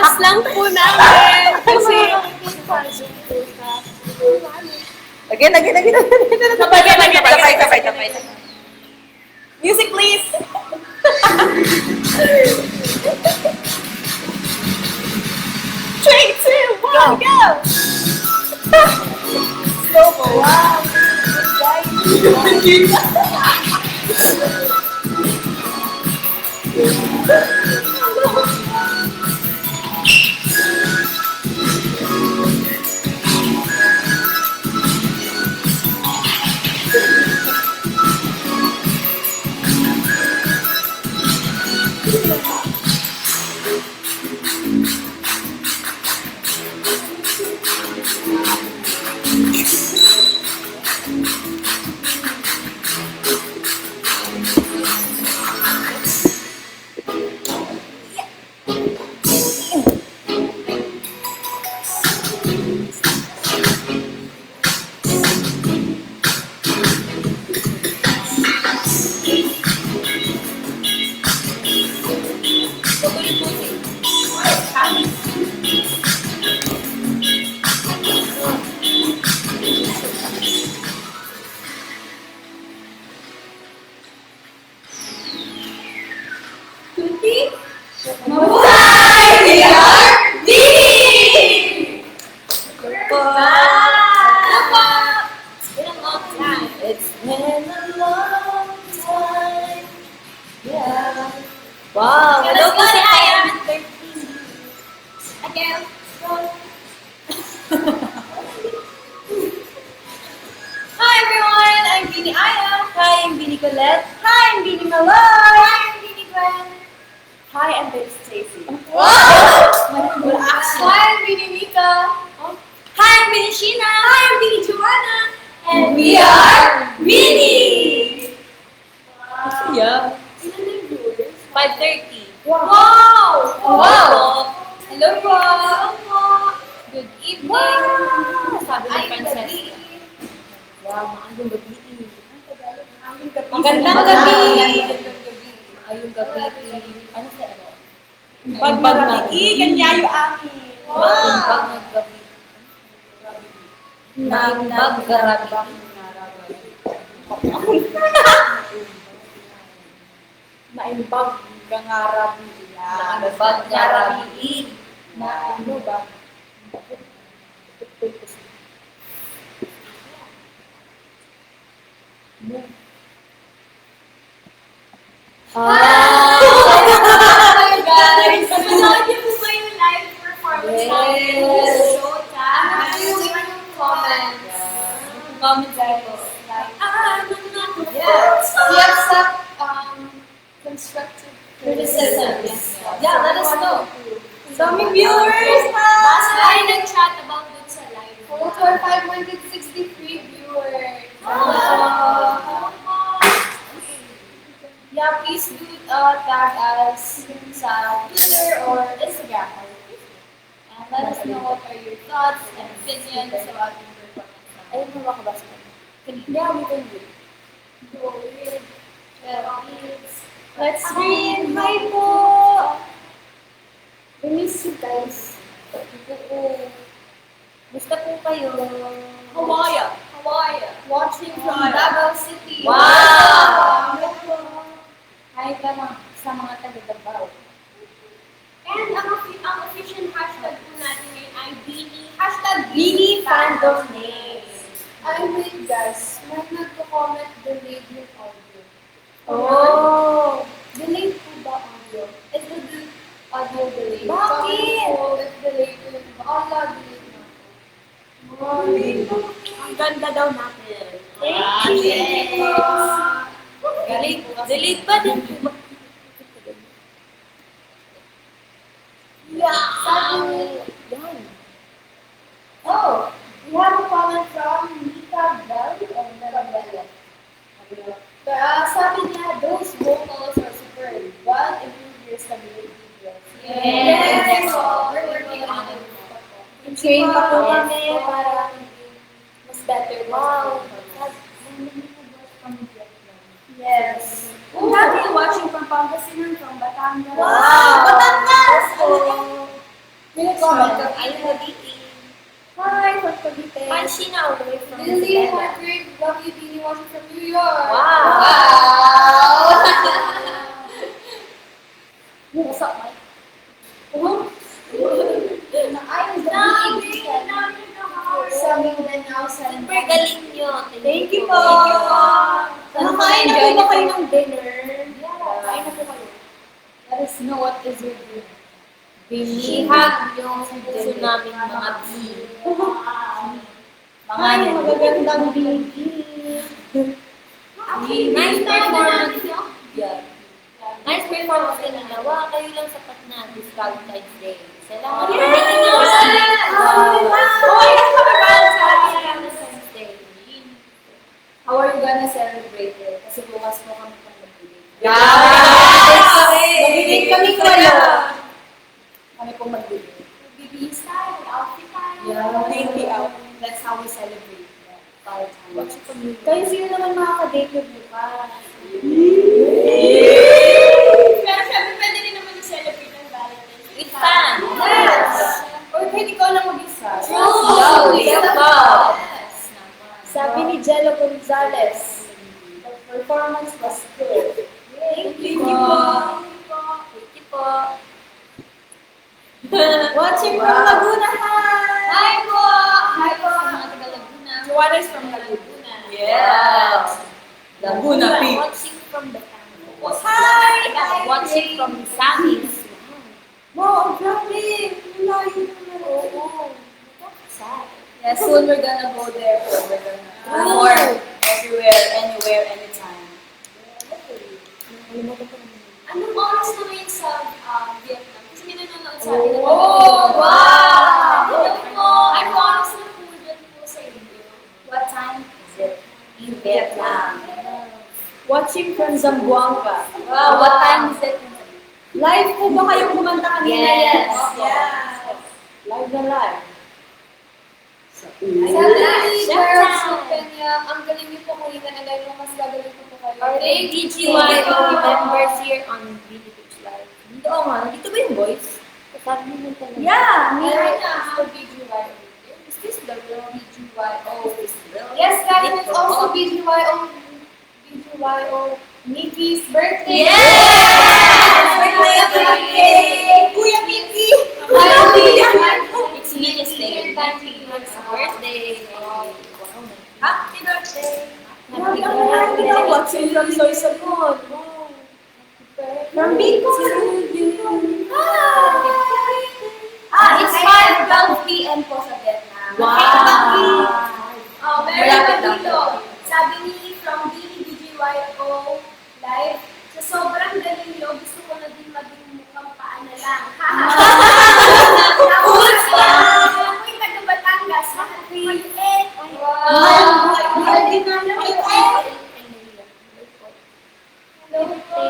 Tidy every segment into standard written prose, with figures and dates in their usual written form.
Just lang po namin. Kasi, Again. Sabay. Music, please. Three, two, one, go. Slow-mo. Wow. It's been a long time. Yeah. Wow. Hello po, sa Aya. time. Again. Hi everyone, I'm Bini Aya. Hi, I'm Bini Colette. Hi, I'm Bini Malay. Hi, I'm Bini Glenn. Hi, I'm Babe Stacy. Hi, I'm Bini Mika. Hi, I'm Bini Sheena. Hi, I'm Bini Joanna. And we are Bini. Yeah. Ilan na yung viewers? 5:30. Wow! Wow. Hello po! Hello po! Good evening! Wow! Sabi ni Ay, Francesca. gabi. Wow, maayong gabi. Magandang gabi. Magandang gabi. Maayong gabi. Ano sa ano? Pag marami, ganyayo amin. Maayong pag naggabi. Naimbag garabi. Naimbag gangarabi. Naimbag garabi. Na ano ba? Hi guys! Manood niyo po ba yung live performance natin Yes. sa Showtime? Ano yung comments? Comment tayo. Yes. We accept constructive criticism. Yeah, let us know. Daming viewers na! Basta tayo nag-chat about dun sa live. For 563 viewers. Yeah, please do tag us sa Twitter or Instagram. And let us know what are your thoughts and opinions about the performance. Ayun mo ba kabasa? Yeah, we can do. Go read. Well, please. Let's read. Hi po! We miss you guys. Gusto po kayo. Hawaii. Watching from Davao City. Wow! Hi ka sa mga taga-Davao. And ang official hashtag po natin ngayon ay Bini. Hashtag Bini Fandom Days. Ay, wait guys. May nagko-comment delayed yung audio. Oh! Delayed po ba audio? Is the audio delayed? Bakit? If delayed po yung delayed na. Ang ganda daw natin. Thank you. Galing. Delete ba din? Yeah. Sabi Yan. oh, we have a comment from Mika Bell and Mirabella. Sabi niya, those vocals are superb, but improve your stability. Yes. We're working on it. Train pa po kami para mas better. Wow. Yes. Dati watching from Pangasinan, from Batangas. Wow. Batangas! May comment. Ayun na dito. Hi, from Cavite. Pansin na away from Lily, Isabela. my great love you, Dini, watching from New York. Wow. What's up, Mike? I'm the Sabi na now, Super galing nyo. Thank you po. Nakain na po ba kayo ng dinner? Yeah. Kain na po kayo. Let us know what is your dream. Binihag yung puso namin mga bee. Ay, magagandang baby. Nice performance. Yeah. Nice performance ka nila. Wow, kayo lang sapat na this Valentine's Day. Salamat for making us. Valentine's Day. How are you gonna celebrate it? Kasi bukas po kami pang mag-date. Yes! Mag-date kami kayo. Kami pong mag-date. Bibihis tayo, outfit tayo. Yeah. Baby out. That's how we celebrate. Valentine's. Kayo sino naman makaka-date nyo bukas? Pero syempre pwede rin naman i-celebrate ng Valentine's. With fun. Yes! Or kahit ikaw lang mag-isa. True. Love. Sabi ni Jello Gonzalez, the performance was good. Thank you po. Thank you po. Watching from Laguna, hi! Hi po! Hi po! Sa mga taga Laguna. Joanna is from Laguna. Yes. Laguna Peak. Watching from the camera. Hi! Watching from the Samis. Wow, grabe! Malayo naman. Oo. Sad. Yeah, soon we're gonna go there. Bro. We're gonna True. more everywhere, anywhere, anytime. Anong oras na ngayon sa Vietnam? Kasi may nanonood sa atin. Oh, wow! Hello po! Anong oras na po dyan po sa inyo? What time is it? In Vietnam. Watching from Zamboanga. Wow, what time is it? Live po ba kayong kumanta kanina? Yes. Yes. Live na live. Sabi, Shut girls, up. Kenya, ang galing niyo po kanina. Alam mo, mas gagaling po kayo. Are they DGYO members here on Billy Beach Live? Dito nga. Dito ba yung boys? Sabi mo talaga. Yeah. Meron na ang BGYO. Is this the real BGYO. Is this real? Yes, guys, it's also BGYO. BGYO. Nikki's birthday. Yes! Birthday! Kuya Nikki! It's Lily's day. It's birthday. Wow. Happy birthday! Happy Happy birthday. Watching from Soy Sabon. From Bicol. It's 5:12 p.m. po sa Vietnam. Wow. Meron Malapit pa lang. dito. Sabi ni from BGYO Live, sa sobrang galing nyo, gusto ko na din maging mukhang paana lang. Tapos, ako'y taga Batangas, maliit. Wow. Mahal din namin kayo. Hello po.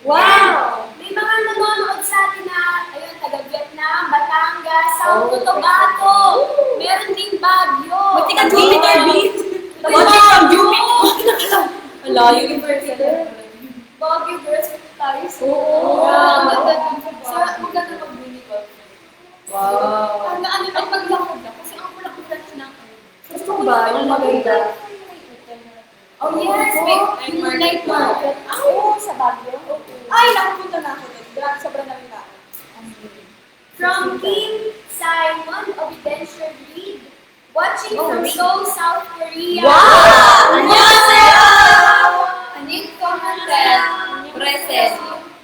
Wow! May mga nanonood sa atin na, ayun, taga Vietnam, Batangas, South Cotabato, meron din Baguio. Buti ka Jimmy Darby. Watching from Jimmy. Wala, yung birthday. Baguio girls, ito tayo. So, Oo. maganda mag-mini golf. Wow. Ang ano lang, maglakad lang. Kasi ang kulak-kulak ng Gusto ko ba? Yung maganda. Oh yes, may night market. Oo, sa Baguio. Ay, nakapunta na ako doon. Grabe, sobrang namin tao. From Kim Simon of Adventure Read. Watching Oh, from really? Seoul, South Korea. Wow! 안녕하세요. Anik commented. Present.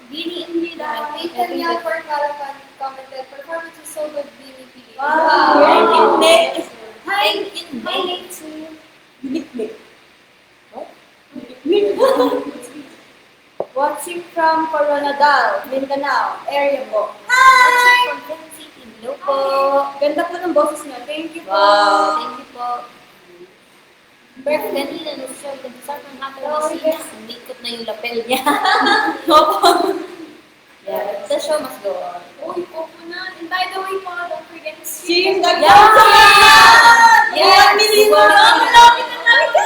Bini입니다. Italian for Caravan commented. Performance is so good, Bini Pili. Wow. Hindi. Hi, Hindi. my name is Bilik-bilik. Watching from Coronadal, Mindanao, area po. Watching from Quezon City. Hello po. Ganda po ng boses niyo. Thank you po. Wow. Thank you po. Birth kanina na siya. Nag-start ng hatter Oh, ni yes. Sina. Umikot na yung lapel niya. Yeah. The show must go on. Uy, opo na. And by the way po, don't forget to Cheers! stream. Yes! Milino! Wow. Malapit na talaga!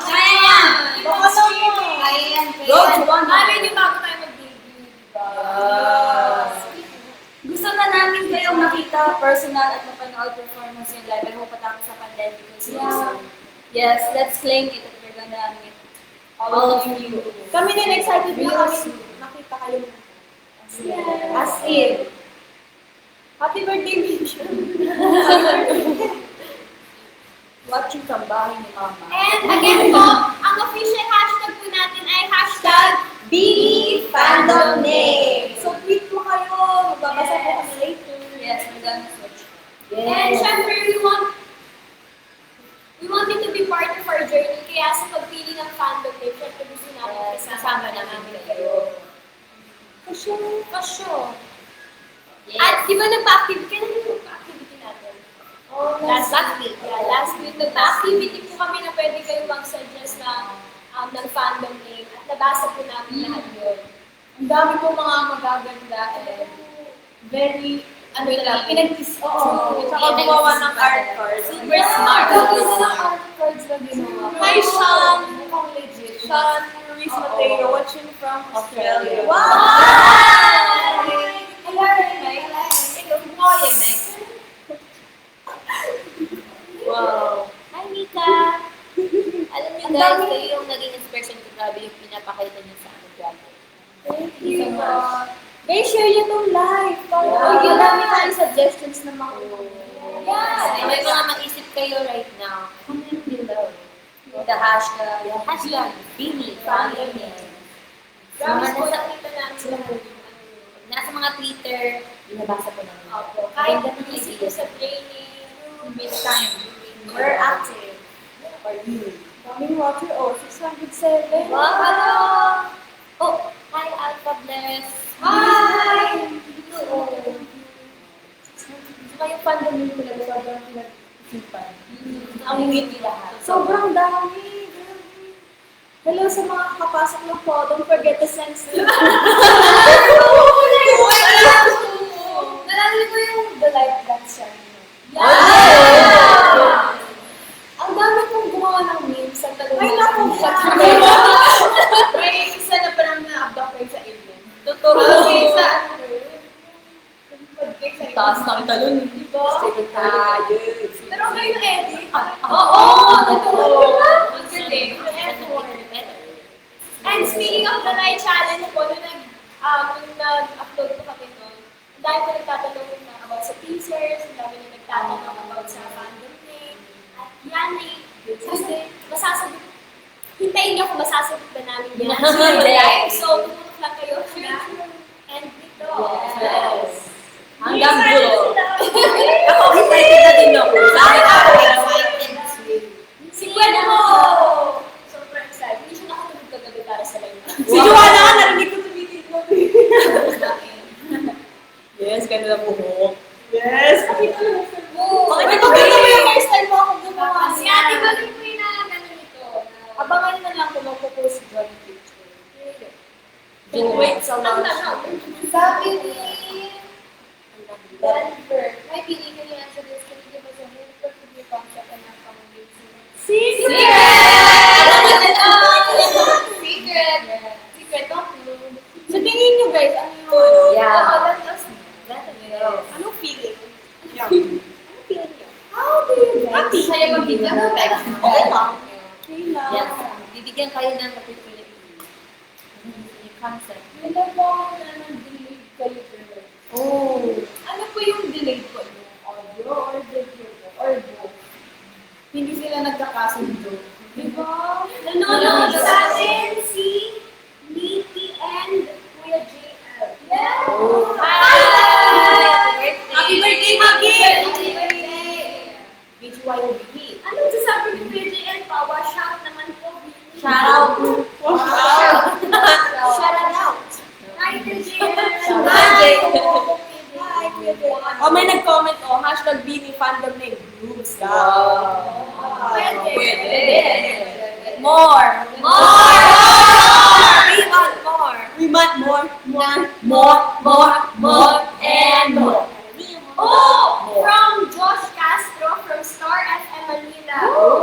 Kaya yan. Baka daw po. Kaya yan. Go, go on. Malay niyo bago tayo mag-debut. Gusto na namin kayong makita personal at mapanood performance yung live. I hope patapos sa pandemic. Yeah. Yes, let's claim it that we're gonna meet all of you. Kami din excited na kami nakita kayo. Yes. As in. Happy birthday, Misha. Watching from bahay ni Mama. And again po, ang official hashtag po natin ay hashtag Billy Fandom Name. So, tweet po kayo. Magbabasa po kami later. Yes, we're gonna switch. And syempre, we want you to be part of our journey. Kaya sa pagpili ng fandom name, syempre gusto namin kasama namin kayo. Kasyo. Yes. At di ba nagpa-activity? Kailan yung nagpa-activity natin? Last week. Yeah, last week. Nagpa-activity po kami na pwede kayo mag-suggest ng fandom name. At nabasa po namin lahat yun. Ang dami po mga magaganda and very, ano lang, pinag-is. Oo. Tsaka gumawa ng art cards. Super smart. Ang ganda ng art cards na ginawa. Hi, Sean. Mukhang legit. Sean Ruiz Mateo, watching from Australia. Wow! Hello, nice. Wow. Hi, Mika! Alam niyo guys, kayo yung naging inspiration ko. Grabe yung pinapakita niyo sa amin. Grabe. Thank you so much. Guys, share nyo itong live. Yeah. Uy, marami tayong suggestions na mga. Yeah. May mga maisip kayo right now, comment below. The hashtag. Hashtag Bini Fandom Names. Promise Mga po nasa, nakita namin sila po yung nasa mga Twitter, binabasa ko naman. Opo. Kahit Ganda ng busy idea. po sa training, with time. We're active. For you. Daming watcher, oh, 607. Wow! Hello! Oh, hi Alpha Bless. Hi! Dito, oh. Saka yung fandom nyo talaga sobrang pinag-isipan. Ang ngiti lahat. Sobrang dami. Hello sa mga kakapasok ng po. Don't forget to send stickers. Nalala ko yung The Life Dancer. Yeah! Ang dami kong gumawa ng memes sa Tagalog. Ay, naku, May isa na parang na-abduct kayo sa alien. Totoo. Kasi sa Taas ng talon. Diba? Pero kayo yung edit. Oo! Totoo. Ang galing. Effort. And speaking of the night challenge po, nung nag-upload ko kami nun, ang dami ko nagtatanong na about sa teasers, ang dami na nagtatanong about sa fandom name. At yan kasi masasagot, hintayin niyo kung masasagot ba namin yan. Live. So, tumutok lang kayo. And dito. Yes. Hanggang dulo. Ako, excited na din ako. Bakit ako excited? Si Gwen mo! Super excited. Hindi siya nakatulog kagabi para sa live. Si Joanna ka, narinig ko tumitigil. Yes, ganda na buhok. Yes! Bakit ito ba yung hairstyle mo ako gumawa? Si Ate Bagay po yung nakagano nito. Abangan na lang kung magpo-post ko yung picture. Wait, so Ano long. na? Sabi ni Denver, may pili ka niya sa list. Can you give us a hint for the new concept and our foundation? Secret! Secret! Secret, don't know. So tingin nyo guys, ano yung Yeah. Oh, let us Yes. Anong feeling? Anong feeling nyo? How do you Happy. Kaya magbigyan mo ba? Okay lang. Okay lang. Yes. Bibigyan kayo ng opportunity. Yung concept. May nagawa na ng delayed kayo, girl. Oh. Ano po yung delayed po? Yung audio or video po? Or both? Hindi sila nagkakasundo. Diba? Nanonood sa atin si Nikki and Kuya JL. Yeah! Oh. Hi! Happy birthday, Maki! Maki! Happy birthday! BGYOB. Anong sasabi ni Kuya JL? Power shout naman po. Shout out. Shout out! Hi, Kuya JL! Shout out. Hi! Hi, Kuya Jay. Oh, may nag-comment, oh, hashtag Bini fandom name. Groups daw. Pwede. Pwede. More. More! We want more. We want more. More, and more. Oh! From Josh Castro from Star FM Manila.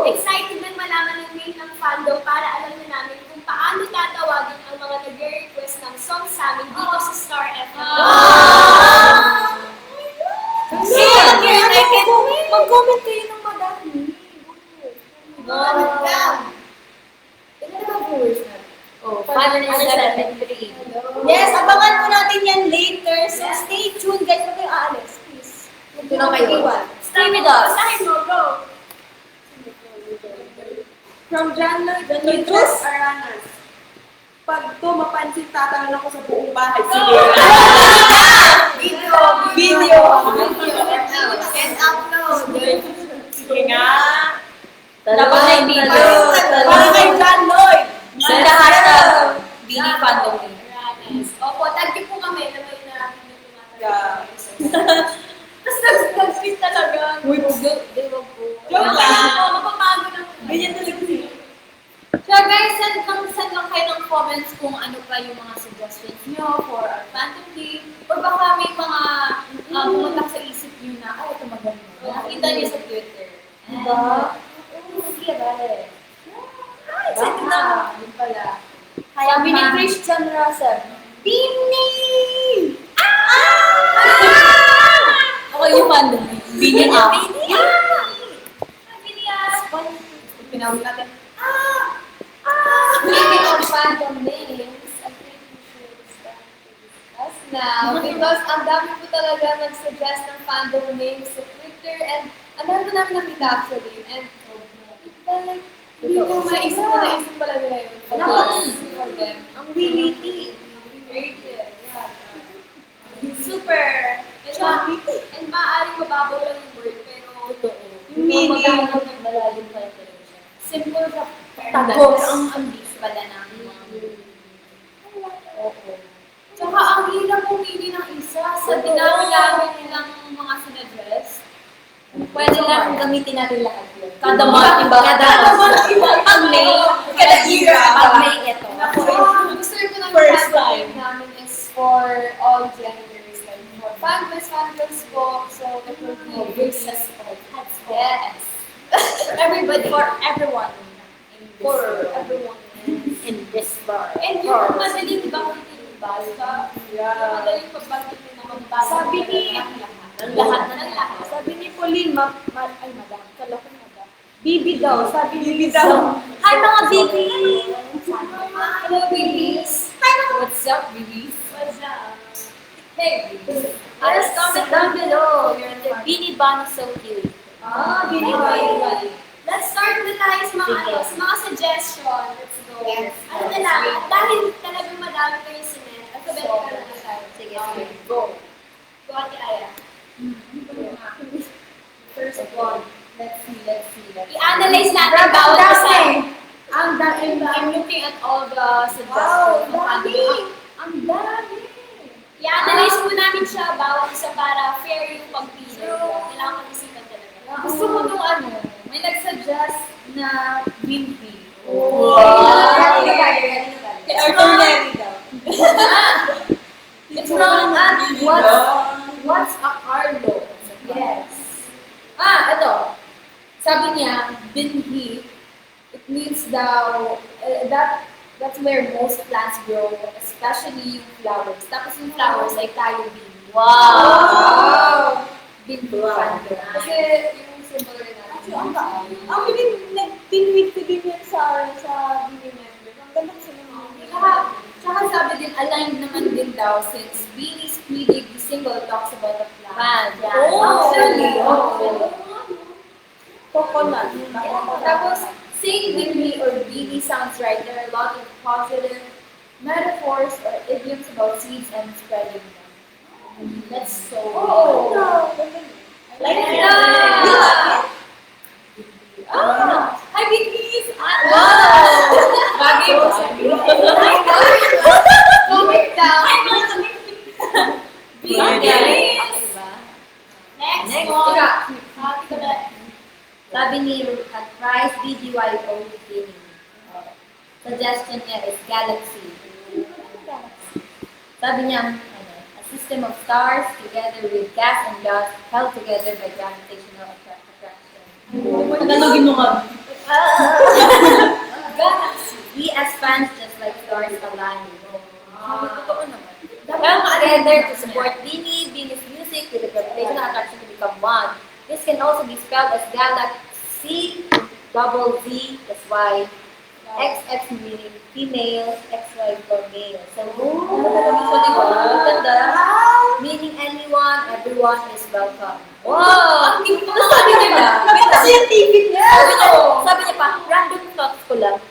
Excited na malaman yung name ng fandom para alam na namin kung paano tatawagin ang mga nag-request ng song sa amin dito sa Star FM. Mag-comment kayo ng madami. Ilan na ba viewers na? Oh, 573. Yes, abangan po natin yan later. So stay tuned guys. Huwag kayong aalis, please. Ito na kayo. Stay with us. Basahin mo, go! From John Lloyd Petrus Aranas. Pag to mapansin, tatanong ako sa buong bahay. Sige. Video. And upload. Sige nga. Dapat na yung video. Para kay John Lloyd. Sa lahat ng Bini fandom name. Opo, tag niyo po kami na may hindi po Yeah. Tapos nag-speak talaga. Uy, Joke lang. Mapapago na. Ganyan talaga siya. So guys, send lang kayo ng comments kung ano pa yung mga suggestions nyo for our fandom game. Or baka may mga pumunta sa isip nyo na, ay, ito maganda. Nakita nyo sa Twitter. Diba? Sige, bale. Ay, excited na. Yun pala. Sabi ni Christian Russell, Bini! Ako yung fandom name. Bini Ah! Bini. Bini ah! Pinawin natin. Speaking of fandom names, I think we should start to discuss now because ang dami po talaga nag-suggest ng fandom names sa Twitter and Ang dami ko namin nakita actually. And like, hindi ko maisip pala nila yun. For them. Ang witty. Very good. Yeah. Super. And maaaring mababaw lang yung word, pero Yung meaning. Malalim pa yung television. simple sa Tagos. Ang deep pala ng Oo. Tsaka ang hirap pumili ng isa sa dinami-dami nilang mga sinadress. Pwede lang gamitin natin lahat yun. Kada month, iba. Kada month, iba. Pag May, Kada era. Pag May, ito. Gusto ko ng First campaign time. namin is for all genders. Like for fanbase po. So it will be successful. Yes. Everybody. For everyone. For everyone. In this bar. And yung madaling bakutin yung basta. Yung madaling pagbakutin naman basta. Sabi ni- Ang lahat na lahat. Sabi ni Pauline, ay madam, kala ko madam. Bibi daw, sabi ni Bibi daw. Hi mga baby! Hello, babies. What's up, babies? What's up? Hey, babies. Just comment down below. Your Bini Ban is so cute. Bibi daw. Let's start na tayo sa mga, Sige. sa mga suggestion. Let's go. Yes. Ano na lang, dahil talagang madami kayo sinet, alphabetical na tayo. Sige, Okay, sige. go. Go, Ate Aya. First one. Let's see. I-analyze natin bawat isa. I'm looking at all the suggestions. Ang dami. I-analyze po namin siya bawat isa para fair yung pagpili. Kailangan mag-isipan talaga. Gusto ko nung may nag-suggest na Wimpy. Kay Arthur Neri daw. It's not what's a Carlo? Yes. Ito. Sabi niya, binhi, it means daw, that's where most plants grow, especially yung flowers. Tapos yung flowers ay tayo bin. Wow! Binhi. Wow. Kasi yung symbol rin natin. Ang nag-binwit ko din yan sa binhi member. Ang ganda kasi naman. Tsaka sabi din, aligned naman din daw since Beanie's pretty symbol talks about the plant. Actually, Coconut. Tapos, saying with me or Beanie sounds right. There are a lot of positive metaphors or idioms about seeds and spreading them. That's so Like it. Hi, Beanies! Bagay mo. Comment down. Beanies! Next one. Sabi ni at Price BGYO Beginning. Suggestion niya is Galaxy. Sabi niya, a system of stars together with gas and dust held together by gravitational attraction. Tagalogin mo nga. Galaxy. We as fans just like stars align. Totoo naman. Held together to support Beanie's music with the gravitational attraction to become one. This can also be spelled as Galaxy, double Z, that's Y, XX meaning female, XY for male. So, ganda. Meaning anyone, everyone is welcome. Wow! Ang cute naman sabi nila. Scientific niya. Sabi niya pa, random thoughts ko lang.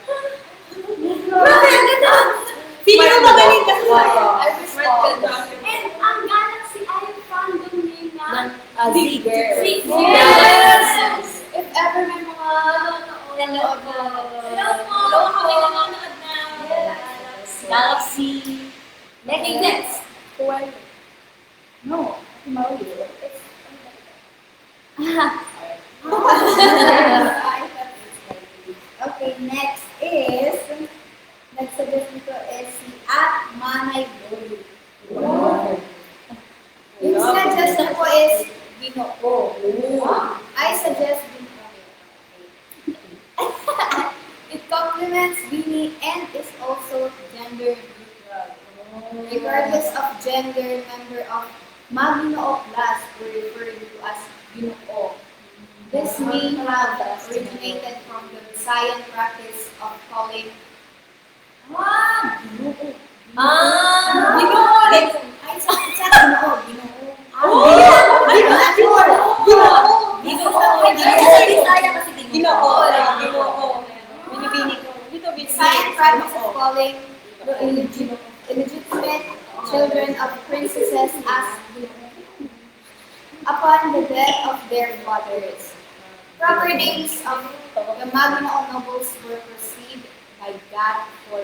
Sino yung magaling kasi? I wish all. And ang Galaxy ay fandom name na Zigger. Yes! If ever may mga nanonood na. Hello po! Kami nanonood na. Galaxy. Next. No. Okay, next is, nag-suggest nito is si At Manay Lulu. Yung suggestion ko is Ginoo. I suggest Ginoo. It complements Beanie and is also gender neutral. Regardless of gender, member of Maginoo class were referred to as Ginoo. This may have originated from the Visayan practice of calling Ginoo. Ginoo! Ay, sa Ginoo. Ginoo. Sa Bisaya kasi Ginoo. Binibini ko. Sign practice of calling the illegitimate children of princesses as upon the death of their fathers. Proper names of the Magna nobles were received by God for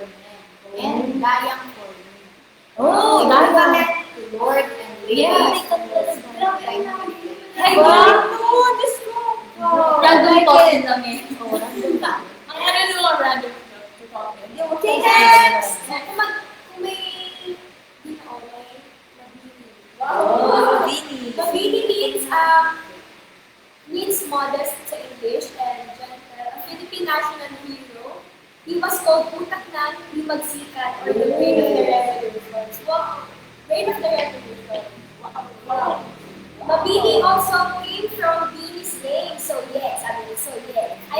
men and Dayang for women. Oh, Equivalent to Lord and Lady. Ay, Wow. wow! Diyos ko! Random tossing lang eh. Ang ano nung random topic. Okay, next! Kung may ginoo, may nabili. Oh, Bini. Mabini means modest sa English and gentle. A Philippine national hero. He was called Utak na hindi magsikat or the Reign of the Revolution. Wow! Reign of the Revolution. Wow. Mabini also came from Bini's name. So yes, I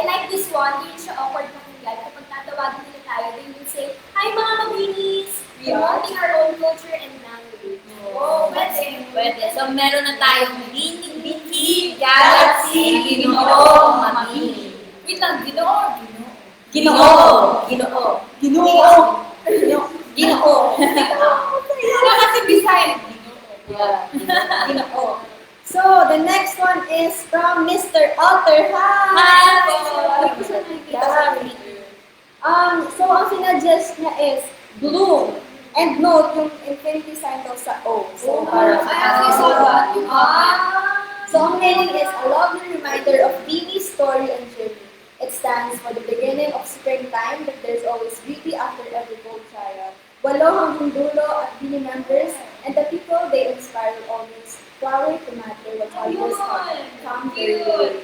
like this one. Hindi siya awkward pakinggan. Kapag tatawagin nila tayo, they will say, "Hi mga Mabinis! We are wanting our own culture and language." Oh, Pwede. So, meron na tayong Bini, Galaxy, Ginoo, Mabini. Wait lang, Ginoo. Ginoo. Wala kasi Bisaya. Yeah, Ginoo. So, the next one is from Mr. Alter. Hi! So, ang sinadjust niya is bloom. And note yung infinity sign daw sa O. So, parang So, ang meaning is a lovely reminder of Bini's story and journey. It stands for the beginning of springtime, that there's always beauty after every cold trial. Walo hanggang dulo at Bini members and the people they inspire will always flower to matter what others come their way.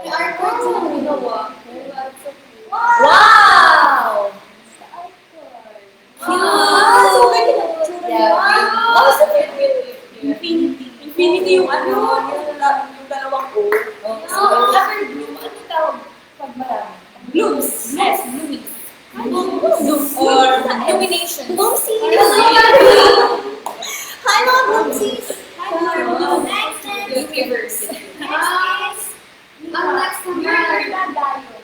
May artwork sa ginawa. Wow! Infinity yung ano, yung dalawang O. So, after bloom, ano tawag pag marami? Blooms. Yes, bloomies. Blooms. Or illumination. Bloomsies! Hi mga Bloomsies! Next is... University. Ang next number na Dayo.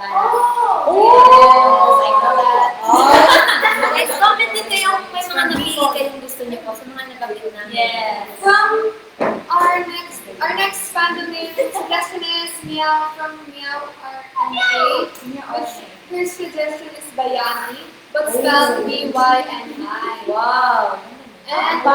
Oh! I know that. Guys, comment din kayo kung may mga napili kayong gusto niyo po sa mga nababili namin. Yes. From our next fandom name suggestion is Meow from Meow RNA, which her suggestion is Bayani, but spelled B-Y-N-I. Wow! And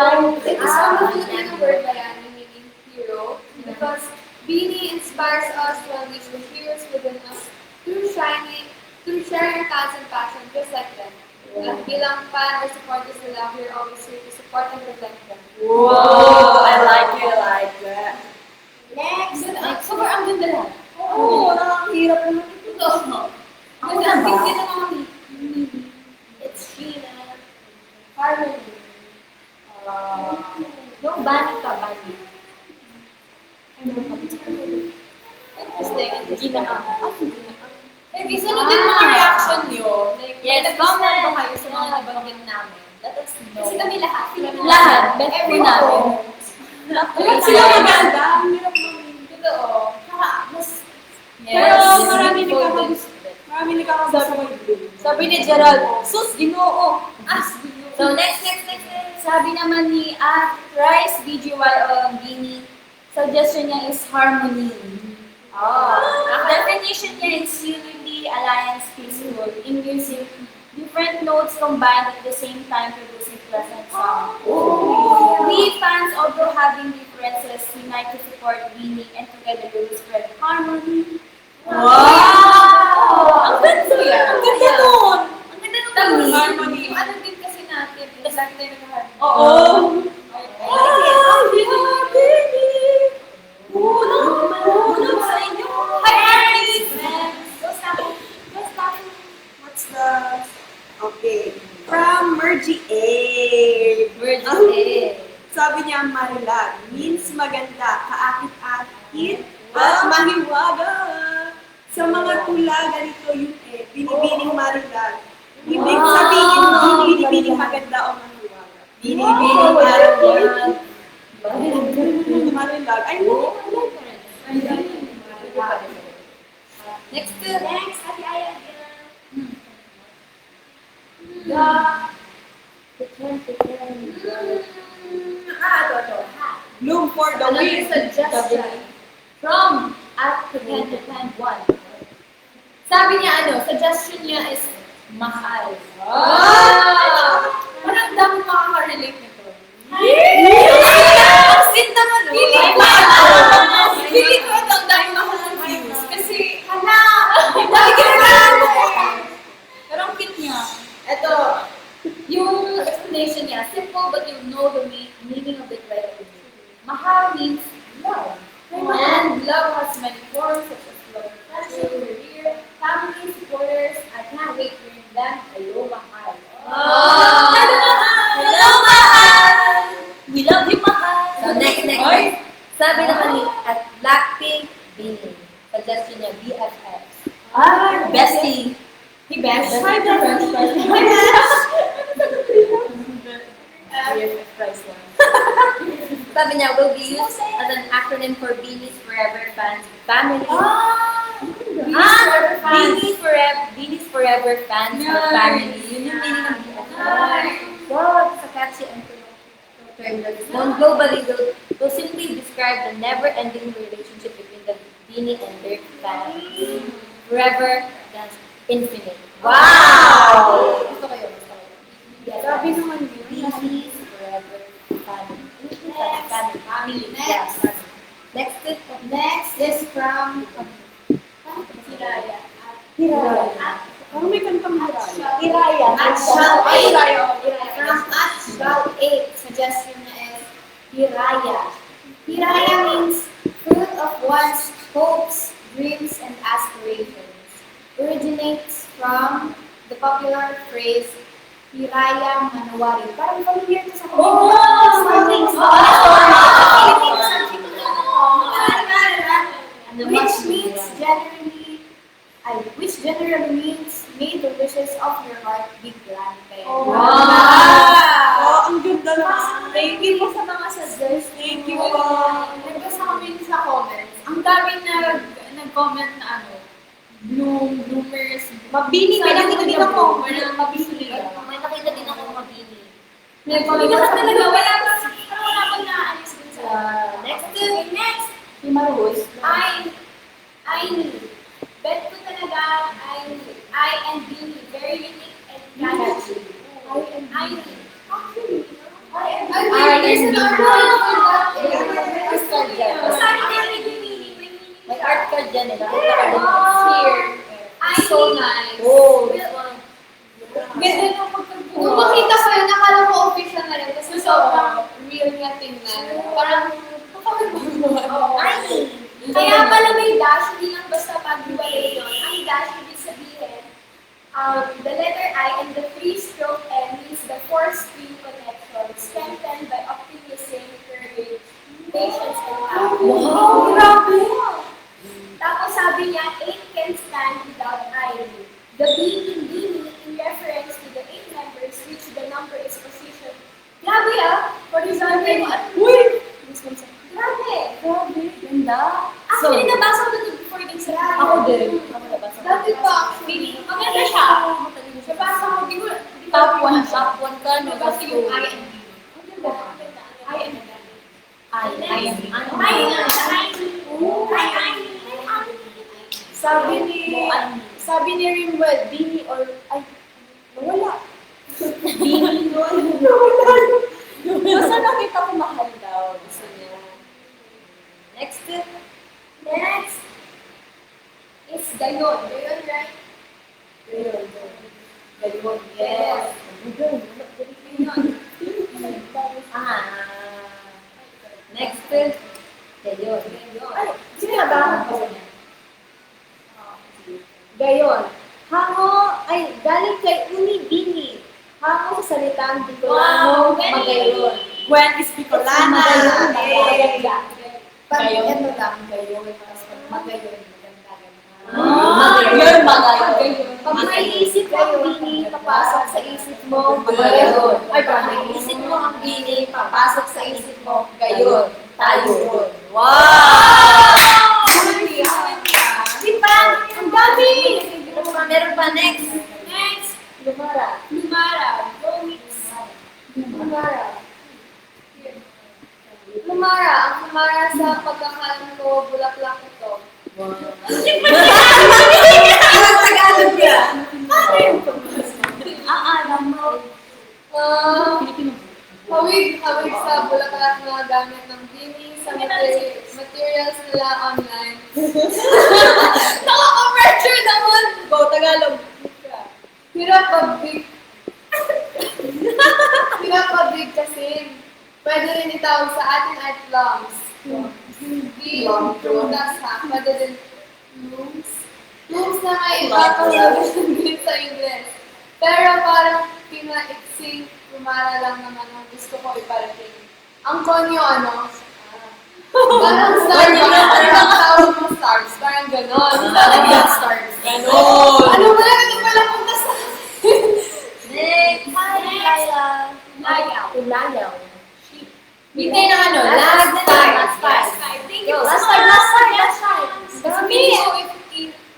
it is from the Filipino word Bayani, meaning hero, because Bini inspires us to unleash the heroes within us through sharing our talents and passion, just like them. At bilang fan or supporters nila, we are always here to support and protect them. Whoa! I like that. Next! Sobrang ang ganda lang. Oo, nakakahirap naman ito. Ang ganda din ng mga It's Sheena. Harmony. Yung bani ka, bani. Interesting. Eh, isa na din mga reaction nyo. Like, Yes, comment comment. ba kayo sa mga nabanggit namin? Let us know. Kasi kami lahat. Lahat. Bet po namin. Lahat sila maganda. Ang hirap namin. Totoo. Saka, mas... Pero marami nakakagusto sa mga blue. Sabi ni Gerald, Sus, Ginoo. Ginoo. so next. Sabi naman ni Rice BGY Bini, suggestion niya is harmony. Ang definition niya is unity, alliance, peaceful. In music, different notes combined at the same time producing pleasant sound. We fans, although having differences, unite to support Bini and together we will spread harmony. Wow! Ang ganda yan! Ang ganda nun! Ang ganda ng Tapos, Bini. Harmony. yung ano din kasi natin, yung lagi tayo nag-harmony. Oo. Unang sa inyo. Hi, Harmony! What's the... Okay. From Mergy A. Virgin A. Sabi niya, Marilag means maganda, kaakit-akit, at mahiwaga. Sa mga tula, ganito yung binibining Marilag. Ibig sabihin, binibining maganda o mahiwaga. Binibining Marilag. Marilag. Ay, Next, Next, Ate Aya again. Ito. bloom for the Another wind. suggestion from at @1010one. Sabi niya suggestion niya is mahal. Parang dami makaka-relate nito. Ang sin naman, no? Feeling ko ito ang dami makaka-confuse. Kasi, dami ginagawa. Pero ang cute niya. Ito, yung explanation niya, simple but you know the meaning of it right away. Mahal means love. And love has many forms such as love, friendship, career, family, supporters. I can't wait to hear them. Hello, mahal. Hello, mahal! We love you, mahal! So, next. Sabi naman ni at Blackpink, Bini. Suggestion niya, BFFs. Bestie. He best. Hi, Bestie. BFF price one. Sabi niya, will be used as an acronym for Beanies Forever Fans Family. Beanies Forever Fans or Family. Yun yung meaning ng BFF. Wow, sa catchy and term that is known globally will simply describe the never-ending relationship between the Beanie and their fans. Forever, that's infinite. Wow! Gusto ko yun. Yes, Sabi naman yun. Beanies Forever Family. Family. Next. Yes. Next is from Hiraya. Parang may kantang Hiraya. Hiraya. From @Gal8, suggestion niya is Hiraya. Hiraya means fruit of one's hopes, dreams, and aspirations. Originates from the popular phrase Hiraya Manawari. Parang familiar to sa which generally means may the wishes of your heart be granted. Oh, ang ganda naman. Thank you po sa mga suggestions. Thank you. Nagbasa kami sa comments. Ang daming nag-comment na bloomers. Mabini, may nakita din ako. Mabini. May nakita din ako mabini. Nag-comment ka talaga. Wala pa naaalis dun sa... Next. Next. Si Marus. I bet ko talaga I and Beanie very unique and catchy. Actually, May art card dyan eh. Nakita ko din. Here. So nice. Oh, this one. Ganda nung pagkagbuo. Nung makita ko yun, nakala ko official na rin. Kasi sobrang real niya tingnan. Parang, Ay! kaya pala may dash, hindi lang basta pag-iwalay yun. Ang dash, ibig sabihin, the letter I and the three-stroke N means the four-string connection strengthened by optimism, courage, patience, and power. Wow, grabe! Tapos sabi niya, 8 can stand without irony. The beanie in reference to the 8 members which the number is positioned. Grabe horizontal. Uy! Grabe! Ganda. Actually, nabasa ko ito before din sa Ako din. Ako nabasa. Dati pa, actually. Maganda siya. Nabasa ko, di ko, Top 1. Top 1 ka, no? Nabasa yung I and B. Ang ganda. I and B. Sabi ni Rimwell, Beanie or, nawala. Beanie. Basta nakita ko mahal daw. Gusto niya. Next. Next is Gayon. Gayon, right? Gayon. Yes. Gayon. Next. Gayon. Ay, sinabahan ko niya. Gayon. Hango, ay, galing kay Uni Bini. Hango sa salitang Bicolano, Magayon. Gwen is Bicolana. Yay! Pag Gayon. ito lang, Gayon. Tapos pag Magayon, maganda. Magayon. Magayon. Pag may isip mo ang bini, papasok sa isip mo, gayon. Ay, pag may isip mo ang bini, papasok sa isip mo, gayon. Tayo. Wow! Di ba? Ang dami! Meron pa next. Next, Lumara. Lumara. Go mix. Lumara. Lumara. Ang lumara sa pagkakalam ko, bulaklak ito. Tagalog ka. Alam mo. Hawig sa bulaklak na gamit ng bini sa materials nila online. Nakaka-pressure naman! Go, Tagalog. Hirap pabig kasi pwede rin itawag sa atin ay plums. Hindi prutas ha. Pwede rin plums. Plums na may iba pang sabihin sa Ingles. Pero parang pinaiksing kumara lang naman ang gusto ko iparating. Ang konyo ano? Parang stars. Parang tawag mo stars. Parang ganon. Parang stars. Ganon. Ano ba lang ito pala punta sa Next. Laila. Ulayaw. Hindi na ano, Last last five. Thank you. Yo, last five. Dami.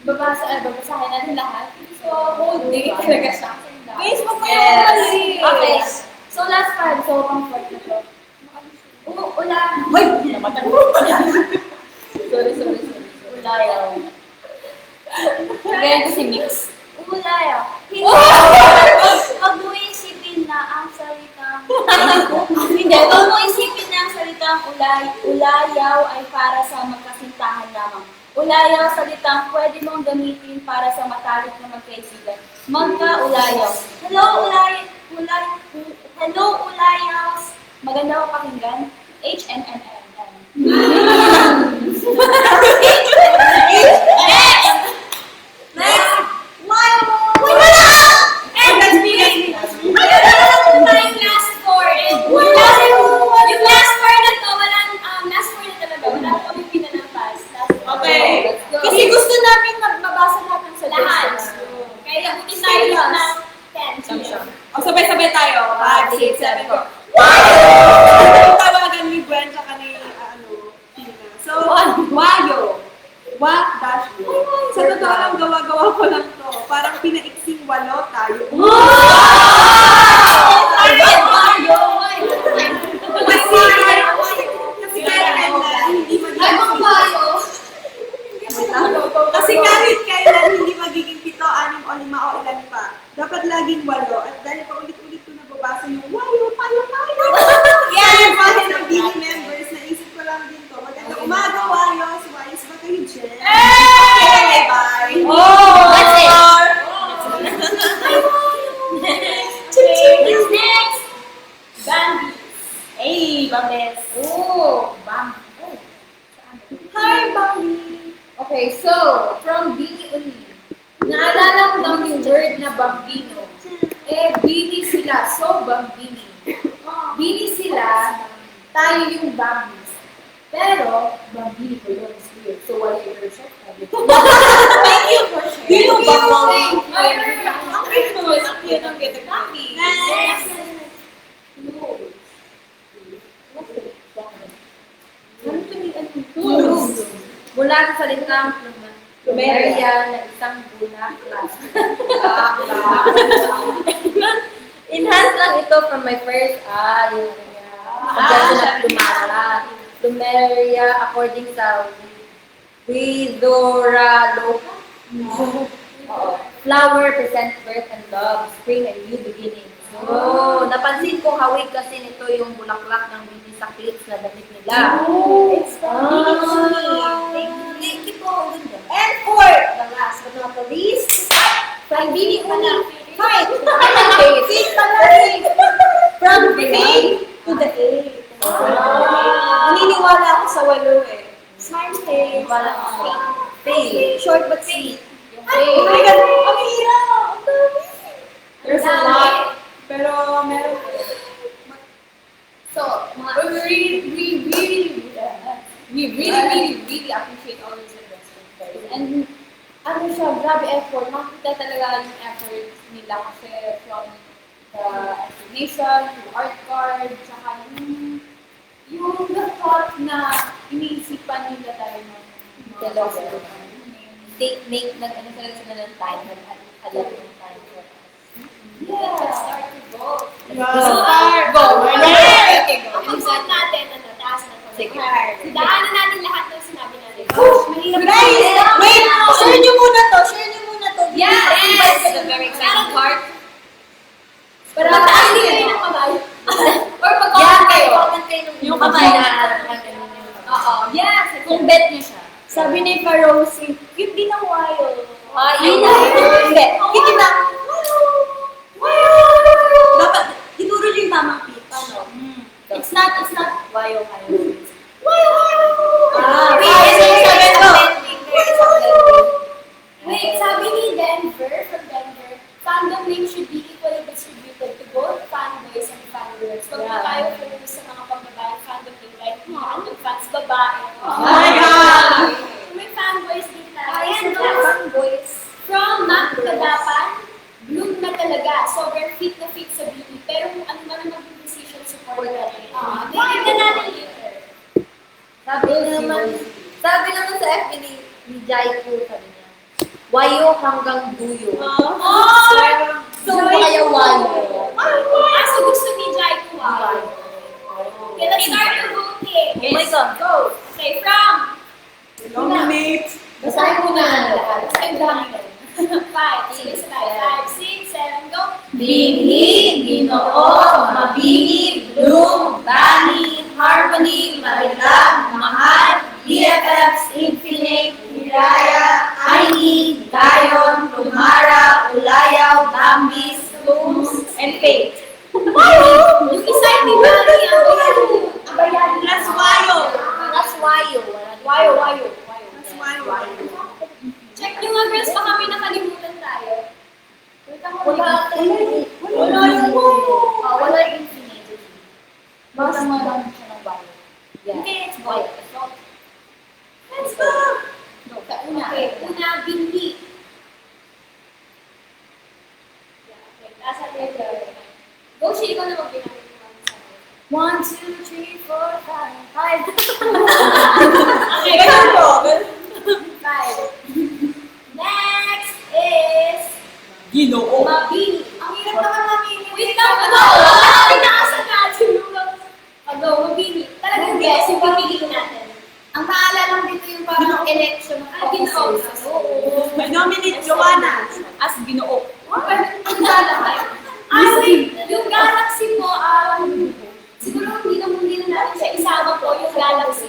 Babasahin natin lahat. So, whole day talaga siya. Guys, wag kayo Yes. mali. Okay. So, last five. So, comfort na to. Ulan. Wait! Namatan mo. Sorry. Ulayaw. Ganyan ko si Mix. Ulayaw. Huwag mo isipin na ang salitang... Hindi, huwag mo isipin na ang salitang ulayaw ay para sa magkasintahan lamang. Ulayaw, salitang pwede mong gamitin para sa matalik na magkaibigan. Magka-ulayaw. Hello, ulayaws. Maganda ko pakinggan. HNNN. Next! Why and that's me. Yung last four. Yung last four na to, walang last four na talaga. Wala na kami pinalampas. Okay. Kasi gusto namin magbabasa lahat ng suggestions. Kaya abutin tayo ng 10. O, sabay-sabay tayo. 5, 6, 7, go. Tawagan ni Gwen tsaka ni, Tina. So, wayo. Wa-yo. Sa totoo lang, gawa-gawa ko lang to. Parang pinaiksing walo tayo. Kasi kailan hindi Kasi kahit kailan hindi magiging 7, 6, o 5 o ilan pa. Dapat laging 8. At dahil paulit-ulit ko nababasa yung wayo, tayo. Yes! Kasi ng BD members, naisip ko lang din to. Maganda umaga, wayos ba kayo dyan? Okay, bye. That's it. What's next? Bambi. Hey, Bambes. Oh, Bambi. Hi, Bambi. Okay, so, from Bini Uli. Naalala ko lang yung word na bambino. Bini sila. So, bambini. Bini sila, tayo yung bambis. Pero, bambini ko yun. It's weird. So, wala yung version. Thank you for sharing. Yun yung bambang. Ang cute naman. Ang cute ng Get Bambi. Next. Mula sa salitang plumeria na isang bulaklak. Enhance lang ito from my first, yun nga. Sabihan na plumara. Plumeria, according sa Vidoraloca. Flower presents birth and love, spring and new beginnings. Oh, napansin ko hawig kasi nito yung bulaklak ng beauty sa clips na damit nila. It's Thank you po. And for the last but not the least, from Bini Uli. Fight! From the A to the A. Naniniwala ako sa 8 eh. Smile face. Wala ko sa Faith. Short but sweet. Faith. Oh my God, ang hirap! There's a lot. Pero meron. So, we really appreciate all your suggestions, guys. And ano siya, grabe effort. Makita talaga yung effort nila kasi from the explanation, to art card, tsaka yung the thought na iniisipan nila tayo ng mga Dalawa. possible. Make, nag-ano sila ng time, nag-allow ng time for us. Let's start to go. Start. Go! Okay, okay, go. Ang suot natin, ano, taas na to. Sige. Daanan natin lahat ng sinabi natin. Guys, wait! Share nyo muna to. Share nyo muna to. Yes! This is a very exciting part. Para Mataas din kayo ng kamay. or Yan, mag-comment kayo. kayo. Comment kayo Yung kamay na- Oo. Yes, kung bet niyo siya. Sabi ni Farosi, cute din ang wayo. Ayun. Hindi. Hindi na. Dapat, tinuro nyo yung tamang pitch. It's not Wayo kayo. Wait, sabi ni Denver, from Denver, fandom name should be equally distributed to both fanboys and fangirls. Pag Yeah. tayo focus sa mga pambabae fandom name, like mga fans babae. Oh my God! May fanboys din tayo. Ay, And sa those fanboys. from Mac Kadapan, bloom na talaga. Sobrang fit na fit sa beauty. Pero kung ano man ang maging decision, support natin. Tingnan natin later. Sabi naman sa FB ni Jaiku, sabi niya, wayo hanggang duyo. Oh! So, kaya wayo. So gusto ni Jai Kuwai. Okay, let's start the voting. Oh my God, go! Okay, from Nominate. Basahin ko na ang lahat. Basahin ko lang yun. 5, 6, 5, 6, 7, go. Binhi, Ginoo, Mabini, Bloom, Bani, Harmony, Marilag, Mahal, BFFs, Infinite, Hiraya, Aini, Dayon, Lumara, Ulayaw, Bambis, Blooms, and Fate. Yung isa ni Bani, ang bayan. Plus wayo. That's wayo. Wayo, wayo. Plus wayo. Check nyo nga girls, baka may nakalimutan tayo. Wala yung wala yung infinite. Basta mo lang siya ng wayo. Yeah. Okay, it's boy. Let's go. Sa una. Okay, una, Binhi. Okay, nasa letter. Go, Shi, ikaw na magbilang. 1, 2, 3, 4, 5. Okay, Ganun po. 5. Next is Ginoo. Mabini. Ang hirap naman namin. Wait lang, ano? Pinakasan natin yung ano, Mabini. Talagang guess, yung pipiliin natin. Ang naalala lang dito yung parang election of Ah, Ginoo. officers. Oo. Nominate Joanna as Ginoo. Ang lalaki. Yung Galaxy po, siguro hindi na natin siya isama po yung Galaxy.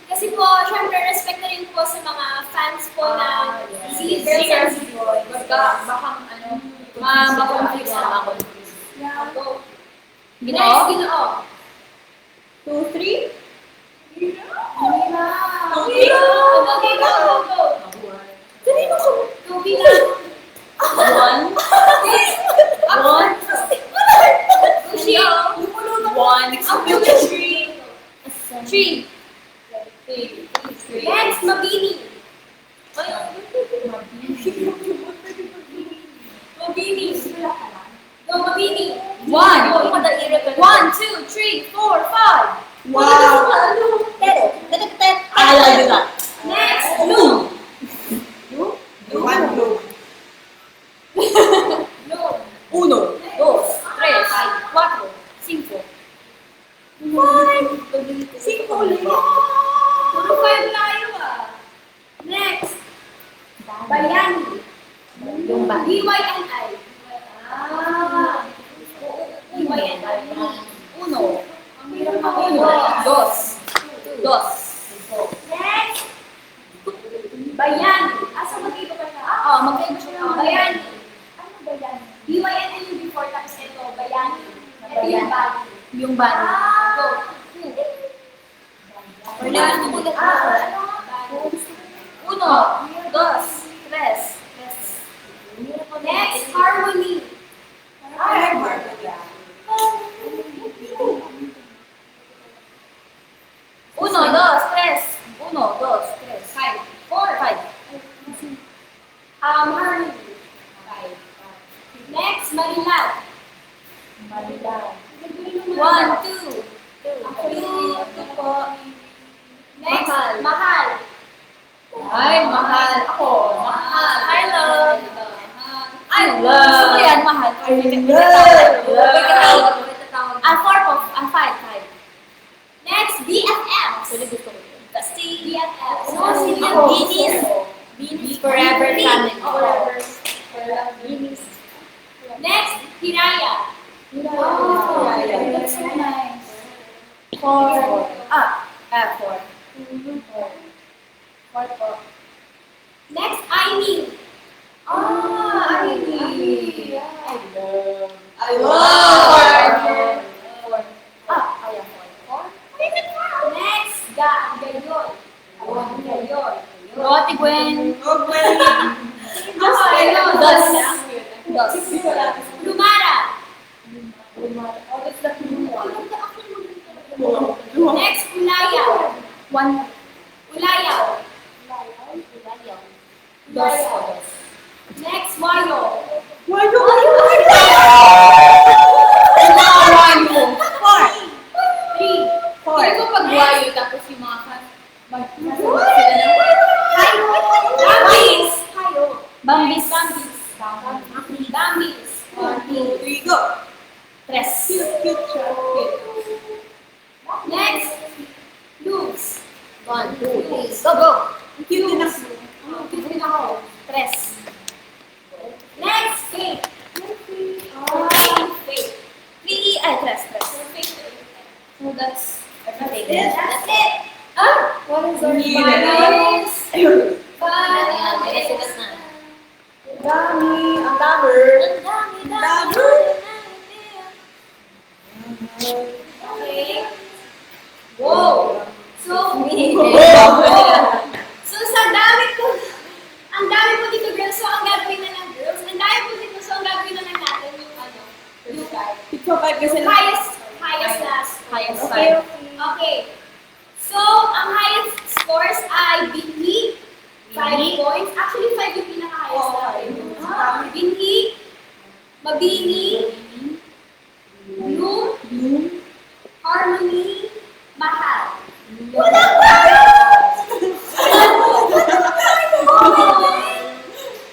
Kasi po, syempre, respect na rin po sa mga fans po na si girls and si boys. Baka, ano, ma-confuse na ako. Yeah, go. Ginoo? Next, Ginoo. 2, 3? Okay, go, go, go. Dali mo ko. Go, bilang. 1. Go, Shi. 1. 3. Next, Mabini. Mabini. Go, Mabini. 1. 2, 3, 4, 5. Wow. I like that. Next, Bloom. One blue. Bloom. Uno. 2, 3, 4, 5. 5. ulit. Puro 5 tayo Next, Bayani. Yung ba? BYNI. BYNI. 1. Ang hirap ako. 2. 2. Next, Bayani. Asa mag-iba pa siya? Magkaiba siya ng Bayani. Ano Bayani? BYNI yung before tapos ito, Bayani. Ito yung Bani. Yung bani. Go. Wala na ulit. Ano? 1, 2, 3. Next, Harmony. Uno, dos, tres. 1, 2, 3. 4. 5. Harmony. Five. Next, Marilad. Marilad. 1, 1, 2. Actually, Two po. Next, Mahal. Mahal. Ay, mahal. Ako. Mahal. I love. Ay, love. gusto ko yan, mahal. Five. Next, BFF. Actually, gusto ko yun. Kasi BFF. Beanies Forever Family. Beanies. Next, Hiraya. That's so nice. Four. Next, Aimee. I love. Next, Gayon. Roti Gwen. Oh, well. Dos. Lumara. Next, Ulayaw. One. Ulayaw. Dos. Next, Wayo. Wayo. Four. 3. Hindi ko pag wayo tapos yung mga magsasagot sila ng Bambis. Bambis. Bambis. 1, 2. Here you go. Tres. Cute siya. Next, Luz. 1, 2, 3. Go, go. Cute din ako. Cute din ako. Tres. Next, Faith. Faith. Tres. Faith. So that's everything. That's it. What is our Hindi finals? Ayan, may nasilat na. Dami. Ang dami. Dami. Okay. Wow. So, so sa dami po, ang dami po dito girls, so ang gagawin na lang girls, ang dami po dito, so ang gagawin na lang natin yung Ikaw pa kasi highest last. Highest Okay, five. okay. So, ang highest scores ay Binhi, 5 points. Actually, 5 yung pinaka-highest natin. Binhi, Mabini, Bloom, Harmony, Mahal. Wala pa!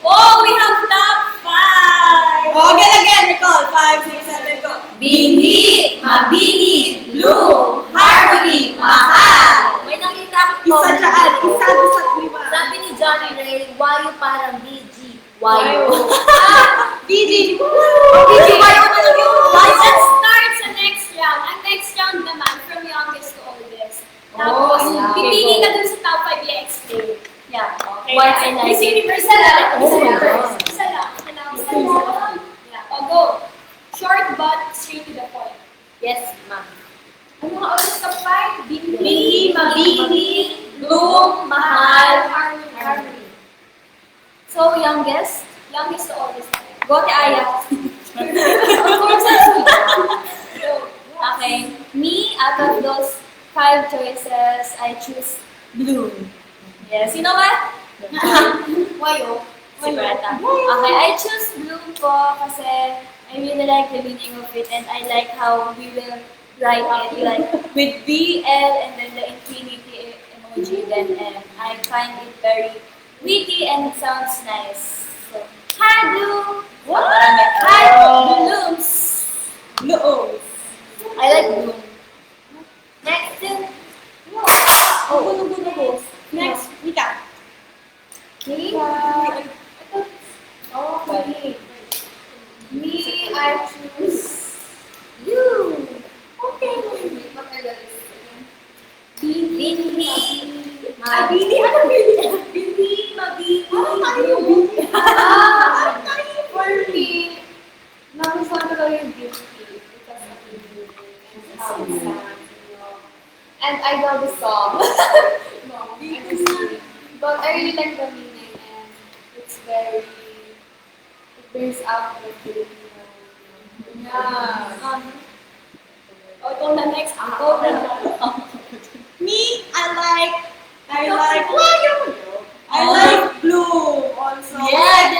Oh, we have top 5! Oh, again, recall. 5, 6, 7, go. Binhi, Mabini, Blue, Harmony, Mahal. May nakita ko. Isa dyan. Isa doon sa lima. Sabi ni Johnny Ray, wayo parang BG. Wayo. BG. BG, wayo na lang yun. Let's start sa next round. Ang next round naman, from youngest to oldest. Tapos, yeah. pipili ka dun sa top 5 i-explain. Yeah. Okay. Why I like Miss it. Universe, isa lang. Oh Isa my lang. God. Isa lang. Yeah. O, go. Short but straight to the point. Yes, ma'am. Ano nga ulit top 5? Binhi, Mabini, Bloom, Mahal, Harmony. So, youngest. Youngest to oldest. Go to Aya. Of course, that's me. Go. Okay. Me, out of those 5 choices, I choose blue. Yes. Sino ba? Wayo. Si Greta. Okay, I choose blue po kasi I really like the meaning of it and I like how we will write it like with BL and then the infinity emoji then M. I find it very witty and it sounds nice. So, hi blue! Hi balloons! Loo. I like blue. Next thing. Oh, gulo. Next, Mika. Me? Okay. Me, I choose you. Okay. Binhi. Mabini. Ano Bini? Bini, Mabini. For me, nagustuhan ko lang yung beauty because of the beauty. And I know the song. But I really like the meaning and it's very, it brings out the Filipino. Yeah. O, ito na next. Ako na. Me, I like blue also. Yeah,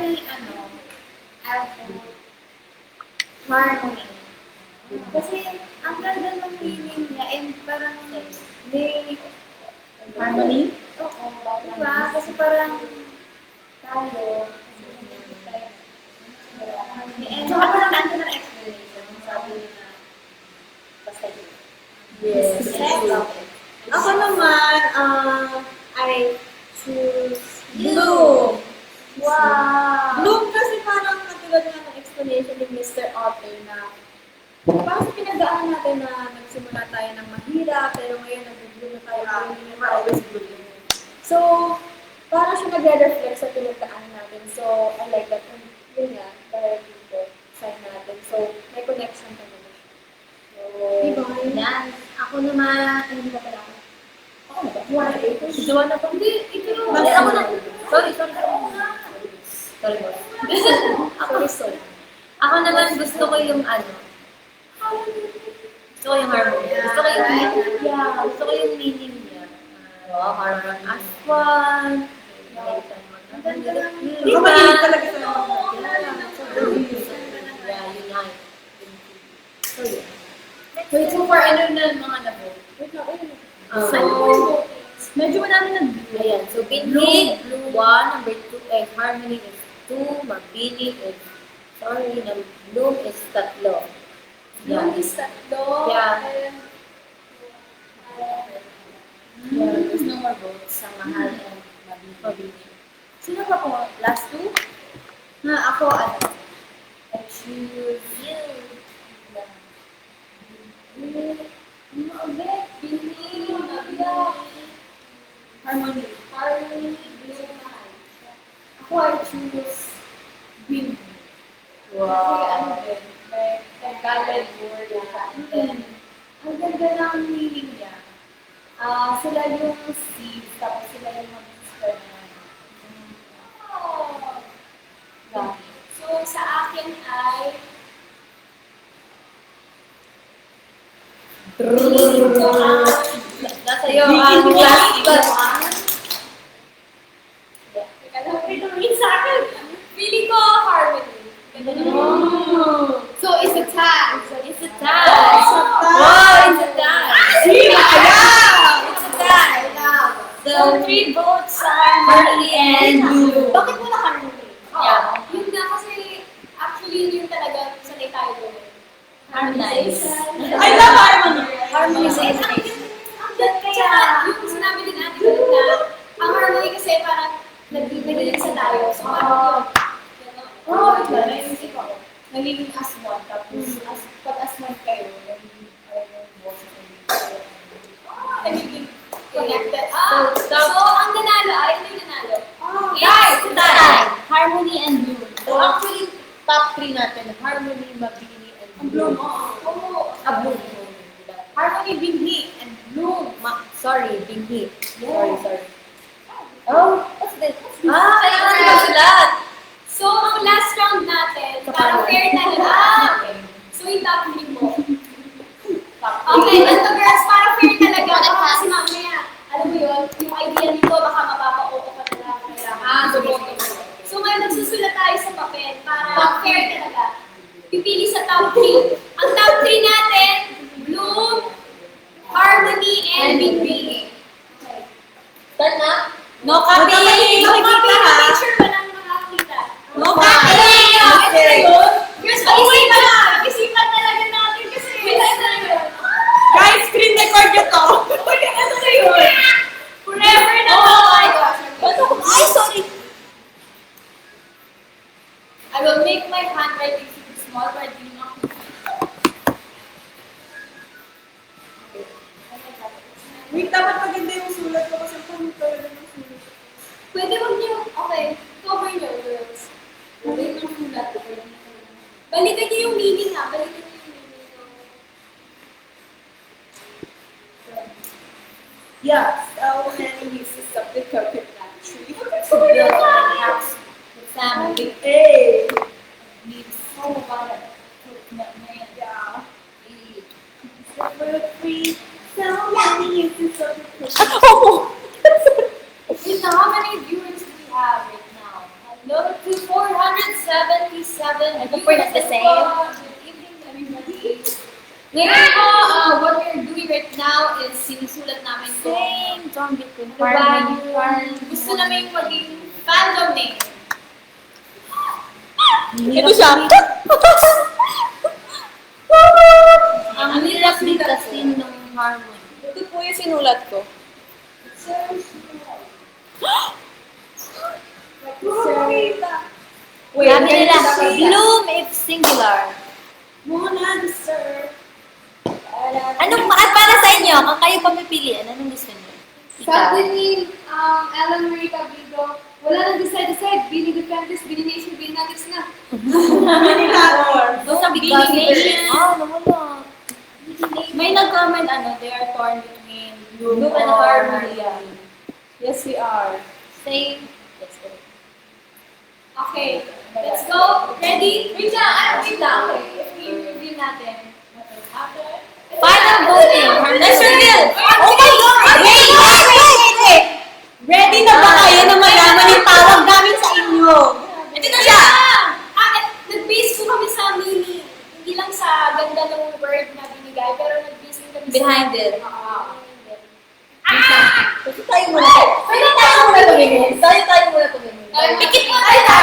me, I'll put harmony. Kasi, ang ganda ng meaning niya, and parang may Harmony? Oo, diba? Kasi parang tayo, and Tsaka parang ano ng explanation, sabi nila, basta yun. yes. Ako naman, I choose blue. Wow! Bloom kasi parang katulad nga ng explanation ni Mr. Otter na parang sa pinagdaanan natin na nagsimula tayo ng mahirap, pero ngayon nag-bloom na tayo, hindi na tayo always bloom. So, parang siya nagre-reflect sa pinagdaanan natin. So, I like that. And yun nga, dahil dito, sign natin. So, may connection ka naman siya. So, Yan. Ako naman, hindi ba pala ako? ako na ba? Si Joanna pa. Hindi, ikaw. Hindi, ako na. Sorry. Sorry, boss. Sorry. Ako naman, gusto ko yung gusto ko yung harmony. Gusto ko yung gusto ko yung meaning niya. Harmony as one. Hindi ko mahilig talaga sa mga Yeah, unite. So, yun. Wait, so for ano na mga nabo? So, Medyo madami na ayan. So, Binhi, 1, number 2, and harmony is 2, Mabini is, Bloom is 3. Bloom is tatlo. Yeah. And, Yeah, there's no more votes sa Mahal and Mabini. sino ba po? Last two? Ako, I choose you. Bini, harmony. Harmony, Bloom. Ako, I choose Bini. Wow. Tagalog word. And then, ang ganda ng meaning niya. Sila yung seeds, tapos sila yung mag-spread naman. So, sa akin ay Nasa iyo ang last class. Teka lang, ito rin sa akin. Feeling ko harmony. Ganda naman. So, it's a tie. It's a tie. Wow, it's a tie. It's a tie. So, 3 votes sa harmony and blue. Bakit mo na harmony? Yeah. Yun nga kasi, actually, yun talaga sanay tayo doon. Harmonize. I love harmony. Harmonization. Kaya, yung sinabi din natin ulit na, ang harmony kasi parang nag-iisa tayo. So, parang yun. Naisip ako. Nagiging as one. Tapos, pag as one kayo, nagiging nagiging connected. So, ang nanalo ay, ano yung nanalo? Guys, tie. Harmony and blue. So actually, top 3 natin, harmony, Mabini, and Bloom. Bloom. Bloom. Harmony, Binhi, and Bloom. Sorry, Binhi. Sorry. Oh, what's this? Kaya nga nila sila. So, ang last round natin, para fair talaga. So, yung top 3 mo. Okay, ito girls, para fair talaga. Kasi mamaya, alam mo yun, yung idea nito, baka mapapa-oo ka na lang. So, ngayon, nagsusulat tayo sa papel para fair talaga. Pipili sa top 3. Ang top 3 natin, Bloom, Harmony, and Binhi. Start na? No copy. No Nakikita copy, ha. picture pa lang makakita. No copy. Okay. Girls, pag-isipan talaga natin kasi. Guys, screen record nyo to. Forever na to. Ay, sorry. I will make my handwriting super small but do not. Wait, dapat maganda yung sulat ko kasi kung talaga yung sulat. Pwede wag niyo, okay, cover niyo, girls. Balikan niyo yung sulat. Balikan niyo yung meaning ha, balikan niyo yung meaning. Yeah, so many uses of the coconut tree. To build a house with family. Hey! Needs Oh, bakit? Yeah. fruit tree. So many uses of the coconut How many viewers do we have right now? Hello, to 477. I think we're not the same. Good evening, everybody. Ngayon po, what we're doing right now is sinusulat namin po. Don't get Diba? Gusto namin maging fandom name. Ito siya. Ang hirap din kasi ng harmony. Ito po yung sinulat ko. Wait, Sabi nila, sir. bloom if singular. Muna, sir. Anong, para sa inyo, kung kayo pamipilian, anong gusto niyo? Sabi ni Ellen Marie Cabido, wala nang decide. Bini Defenders, Bini Nation, Bini Nuggets na. Those are Because nation. Wala. May nag-comment they are torn between Bloom Bloom and or Harmony. Harmony. Yes, we are. Same. Let's go. Okay, let's go. Ready? Wait lang. I-review natin. What will happen? Final voting. Let's reveal. Oh my God! Wait! Ready na ba kayo na malaman yung tawag namin sa inyo? Ito na siya! Nag-base ko kami sa meaning. Hindi lang sa ganda ng word na binigay, pero nag-base din kami Behind it. Kasi tayo muna. tumingin. Tayo muna tumingin. Pikit mo tayo na!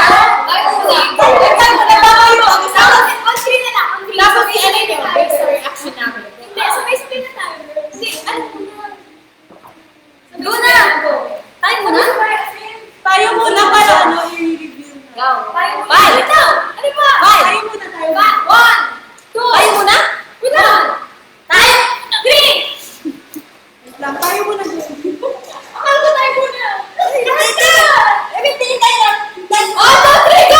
On screen na lang. Tapos i-ano nyo, base sa reaction namin. Hindi, sabay-sabay na tayo. Hindi, ano mo na? Go na! Tayo muna? Tayo muna para i-review na. Go. Tayo muna. Five. Wait lang! Ano ba? Tayo muna, tayo muna. One, two, Tayo muna? wait lang! Tayo! Three! Lang, tayo muna. Akala ko tayo muna! Everything tayo lang. One, two, three, go!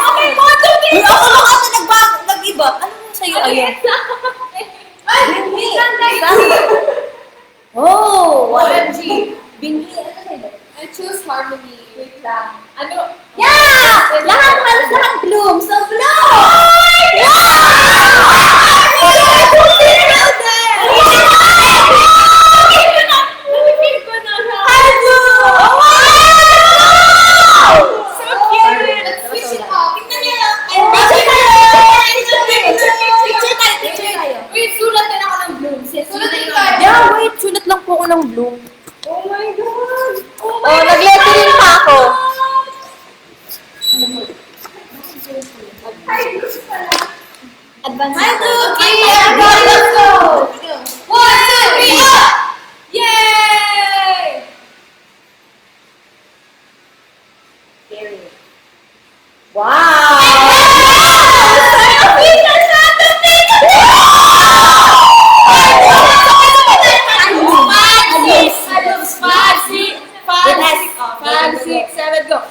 Okay, one, two, three. Ako lang ata nag-iba. Ano yung sa'yo? Ayun. Ay, wait lang tayo. Oh! OMG. Binhi. Ano sa'yo? I choose harmony. Wait lang. Ano? Yeah! Lahat bloom. So, bloom! Nabibig ko na siya. So cute! Let's switch it up. Tignan niyo lang. Picture tayo. Wait, sulat din ako ng bloom. Sulat din tayo. Yeah, wait. Sulat lang po ako ng bloom. Oh my God! Oh, nag-lettering pa ako. Advance. Hi, Blue! Okay, Let's go! 1, 2, 3, up! Yay! Wow! Five, six, seven, go!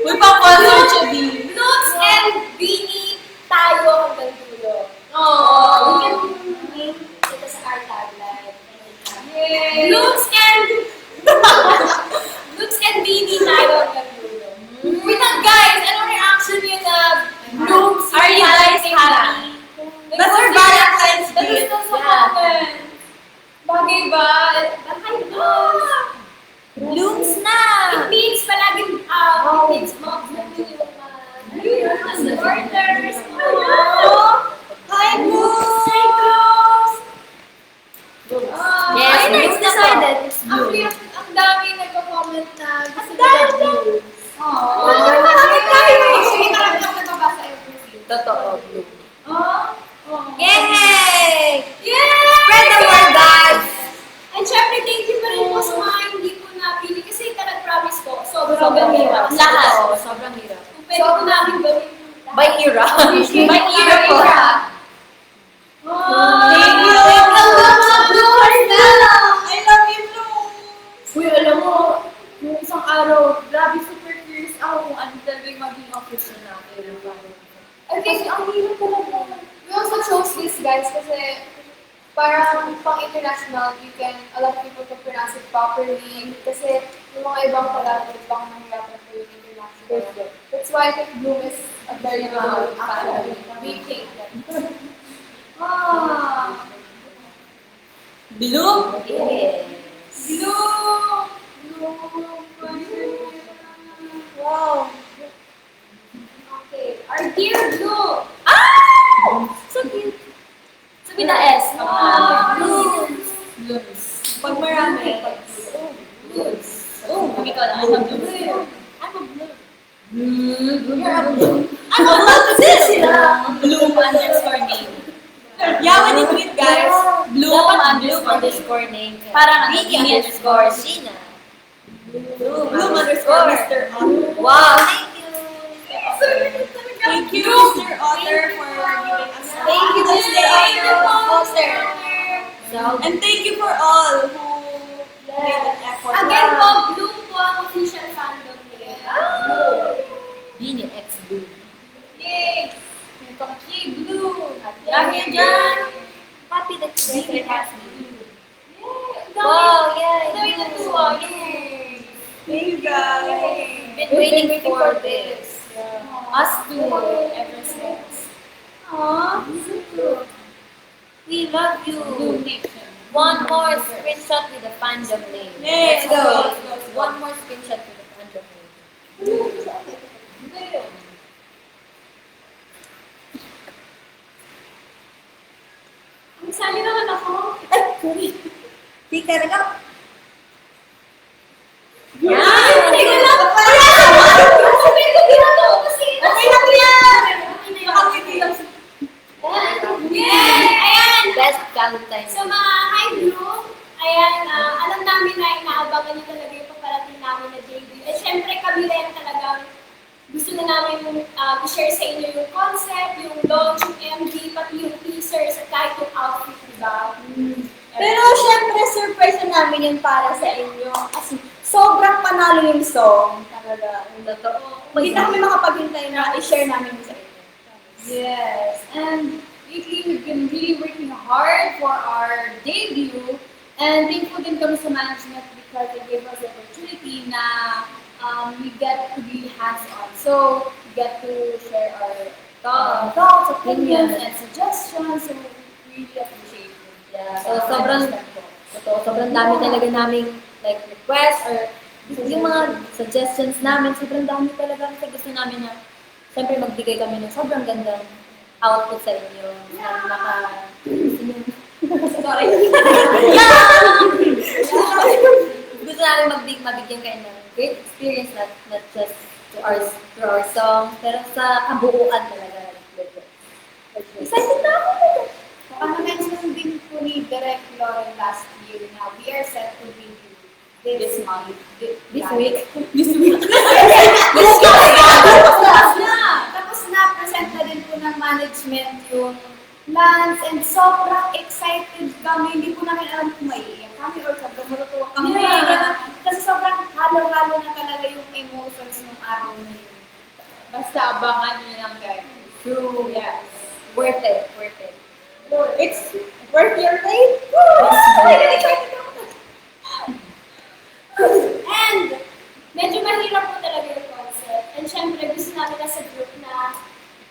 Uy, pa-concert siya, B. Looks and Beanie tayo hanggang dulo. We can name ito sa our tagline. Looks and Looks and Beanie tayo hanggang dulo. Wait lang guys, anong reaction niyo na Looks? Are you guys happy? That's our Valentine's Day. That's so common. Bagay ba? Bagay ba? Blooms na! It means palaging, it means moms na yung orders. Hi, Blooms! Hi, Blooms! Yes, Ayun na, Blooms it's na po. decided. It's Blooms. Ang dami nagko-comment na gusto nila Blooms. Actually, marami ako nababasa everything. Totoo, bloom. Yay! Yay! Spread the word, guys! And syempre, thank you pa rin po sa mga hindi ko napili kasi promise ko, sobrang hirap. Lahat. Sobrang hirap. Kung pwede ko namin gawin By era. By era po. Thank you! I love you, Blue. Uy, alam mo, yung isang araw, grabe super curious ako kung ano talaga yung maging official natin. Okay, ang hirap talaga. We also chose this, guys, kasi parang pang-international, a lot of people can pronounce it properly. Kasi yung mga ibang pala, ibang mahirap na po yung international. That's why I think Bloom is a very good family. We think that. Blue. Yes. Wow. Okay. Our dear Blue. So cute. So, with the S. Blooms. Pag marami. Blues. Oh, Ikaw na. I'm a blue. I'm a Blue. You're a blue. ano ba sila? Bloom underscore name. Yeah, when you tweet guys, Bloom underscore name. Parang Vicky underscore Sheena. Bloom underscore Mr. Otter. Wow, thank you. Thank you, Mr. Otter, for giving us Thank you, Mr. Otter. So, And thank you for all who made an effort. Again po, Blue po ang official fandom nila. Beanie X Blue. Yay! Kay Blue. Lagi dyan. Happy that you has me. Yay! Wow, yeah. Dami natuwa. Yay! Thank you guys. Been waiting for this. Us too, ever since. Aww, so cute. We love you. Bloom Nation. One more screenshot with the fandom name. Yes, Let's go. let's go. One more screenshot with the fandom name. Ang sali naman ako. Di ka rin ako. Yan. Teka lang. Sabihin ko ginagawa kasi. Okay na po yan! Yay! Ayan! Best Valentine's. So mga hi Blue, ayan, alam namin na inaabangan niyo talaga yung paparating namin na JV. Eh syempre kami rin talagang gusto na namin i-share sa inyo yung concept, yung launch, yung MV, pati yung teasers, at kahit yung outfit, diba? Pero syempre, surprise na namin yun para sa inyo. Kasi sobrang panalo yung song. Talaga. Totoo. Hindi na kami makapaghintay na i-share namin yun sa inyo. Yes, and lately we've been really working hard for our debut, and thankful din kami sa management because they gave us the opportunity na we get to be hands-on. So, we get to share our thoughts, opinions, and suggestions, so we really appreciate it. Yeah. So, sobrang dami talaga naming like requests or yung mga suggestions namin, sobrang dami talaga kasi gusto namin na siyempre magbigay kami ng sobrang gandang output sa inyo. Sorry. Gusto namin mabigyan kayo ng great experience, not just to our songs, pero sa kabuuan talaga. Excited na ako! Mention din po ni Direk Lauren last year na we are set to be This month. This week. Tapos na, present na din po ng management yung plans and sobrang excited kami. Hindi po namin alam kung maiiyak kami or sobrang matutuwa kami. Yeah. Kasi sobrang halo-halo na talaga yung emotions ng araw na yun. Basta abangan nyo lang guys. True. Yes. Worth it. It's worth your time. And medyo mahirap po talaga yung concept. And syempre, gusto namin as a group na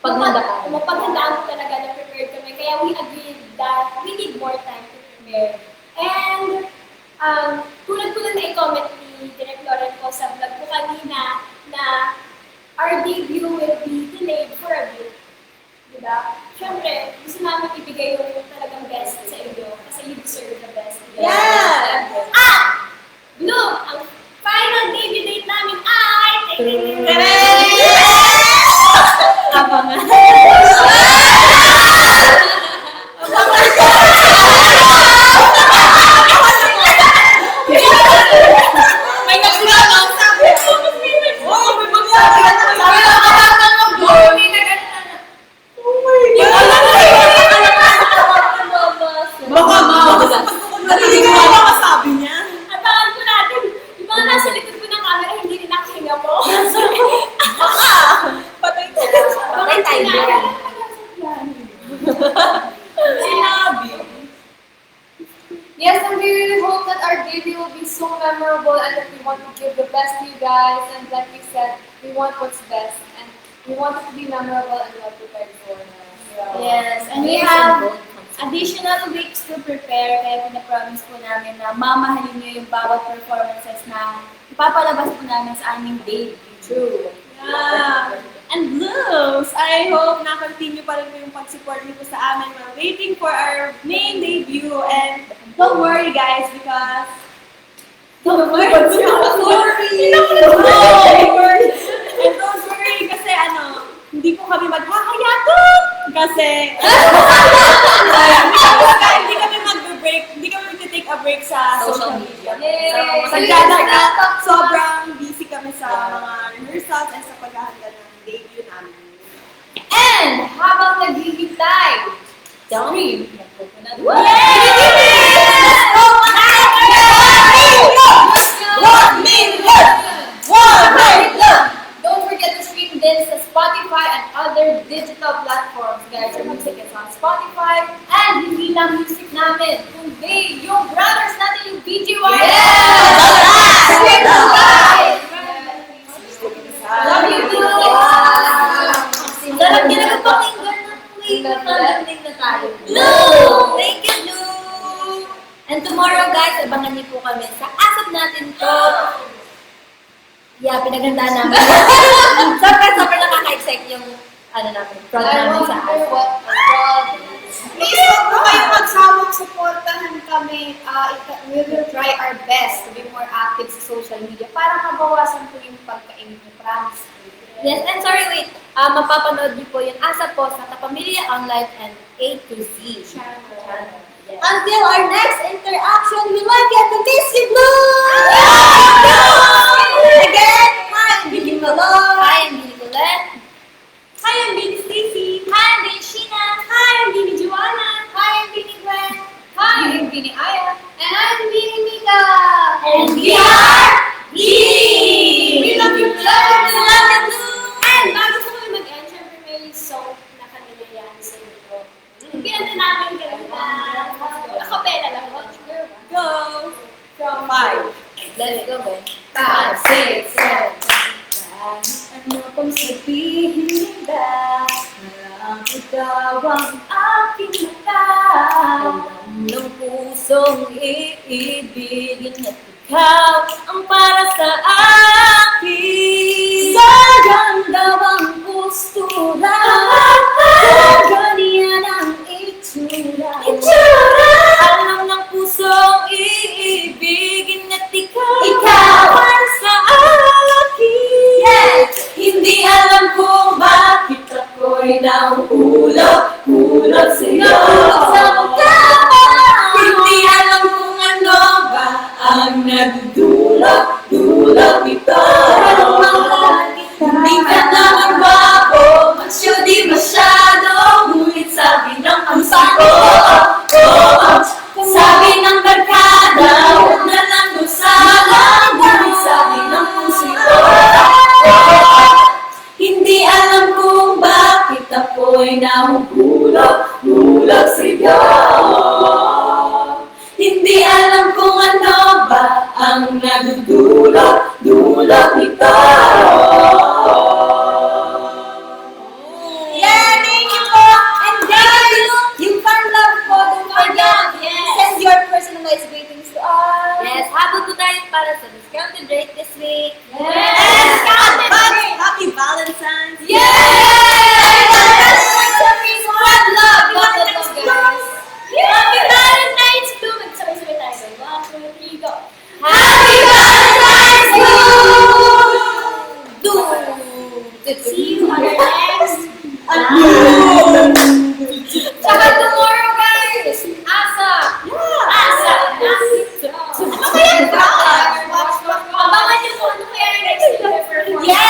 mapaghandaan po talaga na prepared kami. Kaya we agreed that we need more time to prepare. And tulad po na i-comment ni Direk Lauren po sa vlog po kanina na our debut will be delayed for a bit. Diba? Syempre, gusto namin ibigay yung talagang best sa inyo kasi you deserve the best. Yeah! Blue, ang final debut date namin ay... Abangan. May nagsilang sabi. Oh, may magsabi. Sabi na kapatang mag-blow. Baka hindi ko ba masabi niya? Abangan po natin. Yung mga nasa likod po ng camera, hindi rin nakahinga po. Patay Patay tayo. Sinabi. Yes, and we really hope that our debut will be so memorable and that we want to give the best to you guys. And like we said, we want what's best and we want it to be memorable and well prepared for us. Yes, and we Yes, have bold concept. additional weeks to prepare, kaya pinapromise po namin na mamahalin niyo yung bawat performances na ipapalabas po namin sa aming debut. True. Yeah. And Luz, I hope na-continue pa rin po yung pag-support niyo po sa amin. We're waiting for our main debut. And don't worry guys, because... Don't worry! And don't worry kasi hindi po kami maghahayatot! Kasi... hindi kami mag-break, hindi kami mag-take a break sa social media. Sadyada na sobrang busy kami sa mga rehearsals and sa paghahanda ng debut namin. And habang naghihintay, Scream. Don't forget to stream this sa Spotify and other digital platforms, guys. Our music is on Spotify. and hindi lang music namin, kundi yung brothers natin, yung BGY. Love you, Sarap niya nagpapakinggan ng play na nalating na tayo. Blue! Thank you, Blue! And tomorrow, guys, abangan niyo po kami sa asap natin to. Yeah, pinagandaan namin. Sobrang nakaka-excite yung namin, front namin sa asap. Please, huwag po kayong magsawang supportahan kami. We will try our best to be more active sa social media para mabawasan po yung pagkainit ng promise. Yes, and sorry, wait. Mapapanood niyo po yung asap po sa Kapamilya Online and A to Z channel. Yes. Until our next interaction, we might get to miss you, Blue! Again, hi, I'm Vicky Malone. Hi, I'm Billy Colette. Hi, I'm Baby Stacy. Hi, I'm Billy Sheena. Hi, I'm Baby Joanna. Hi, I'm Billy Gwen. Hi, I'm Vinny Aya. And I'm Billy Mika. And we are We love you, Blue! Love you, And bago po kami mag-end, syempre may song na kanila yan sa intro. Kinanta namin kanina. Acapella lang. Go! From 5. Let's go, Ben. 5, 6, 7. Ano kung sabihin ba na ikaw ang aking mata? Alam ng pusong iibigin at ikaw ang para sa akin. Sagang daw ang postura, ganyan ang itsura. Alam ng pusong iibigin at ikaw Ikaw para sa akin. Yes! Hindi alam kung bakit ako'y nauulog sa'yo. Sa mukha mo. Hindi alam kung ano ba ang nagdudulot ito. Hindi ka naman bago, macho di masyado, ngunit sabi ng puso ko, sabi ng barkada, huwag na lang dusala, ngunit sabi ng puso ko, hindi alam kung bakit ako'y nahuhulog sa'yo. Hindi alam kung ano ba ang nagdudulot ito. Yeah, thank you po! And guys, yung fan love po, don't forget, send your personalized greetings to us. Yes, habol po tayo para sa discounted rate this week. Yes! Happy Valentine's! Happy Valentine's, Blue! Magsabay-sabay tayo. 1, 2, 3, go! Happy Valentine's See you on our next Tsaka tomorrow, guys! Asa! Asa! Ano kaya yung Abangan niyo kung ano kaya yung next performance. Yes!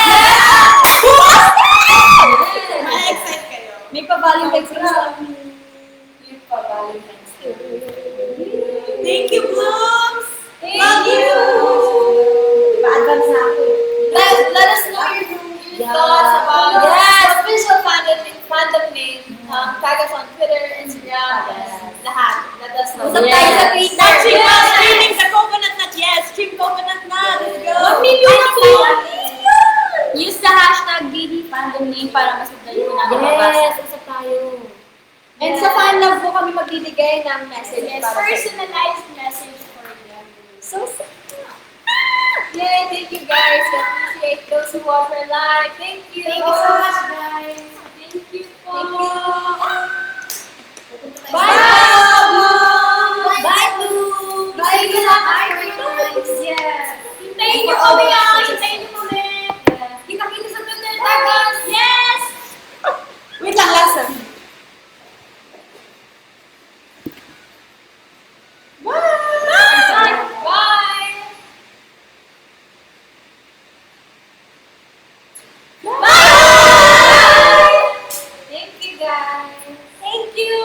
magbibigay ng message Yes, para sa inyo. personalized message for them. So, yay! Thank you guys. We appreciate those who watch our live. Thank you. Thank you so much, guys. Thank you po. Bye!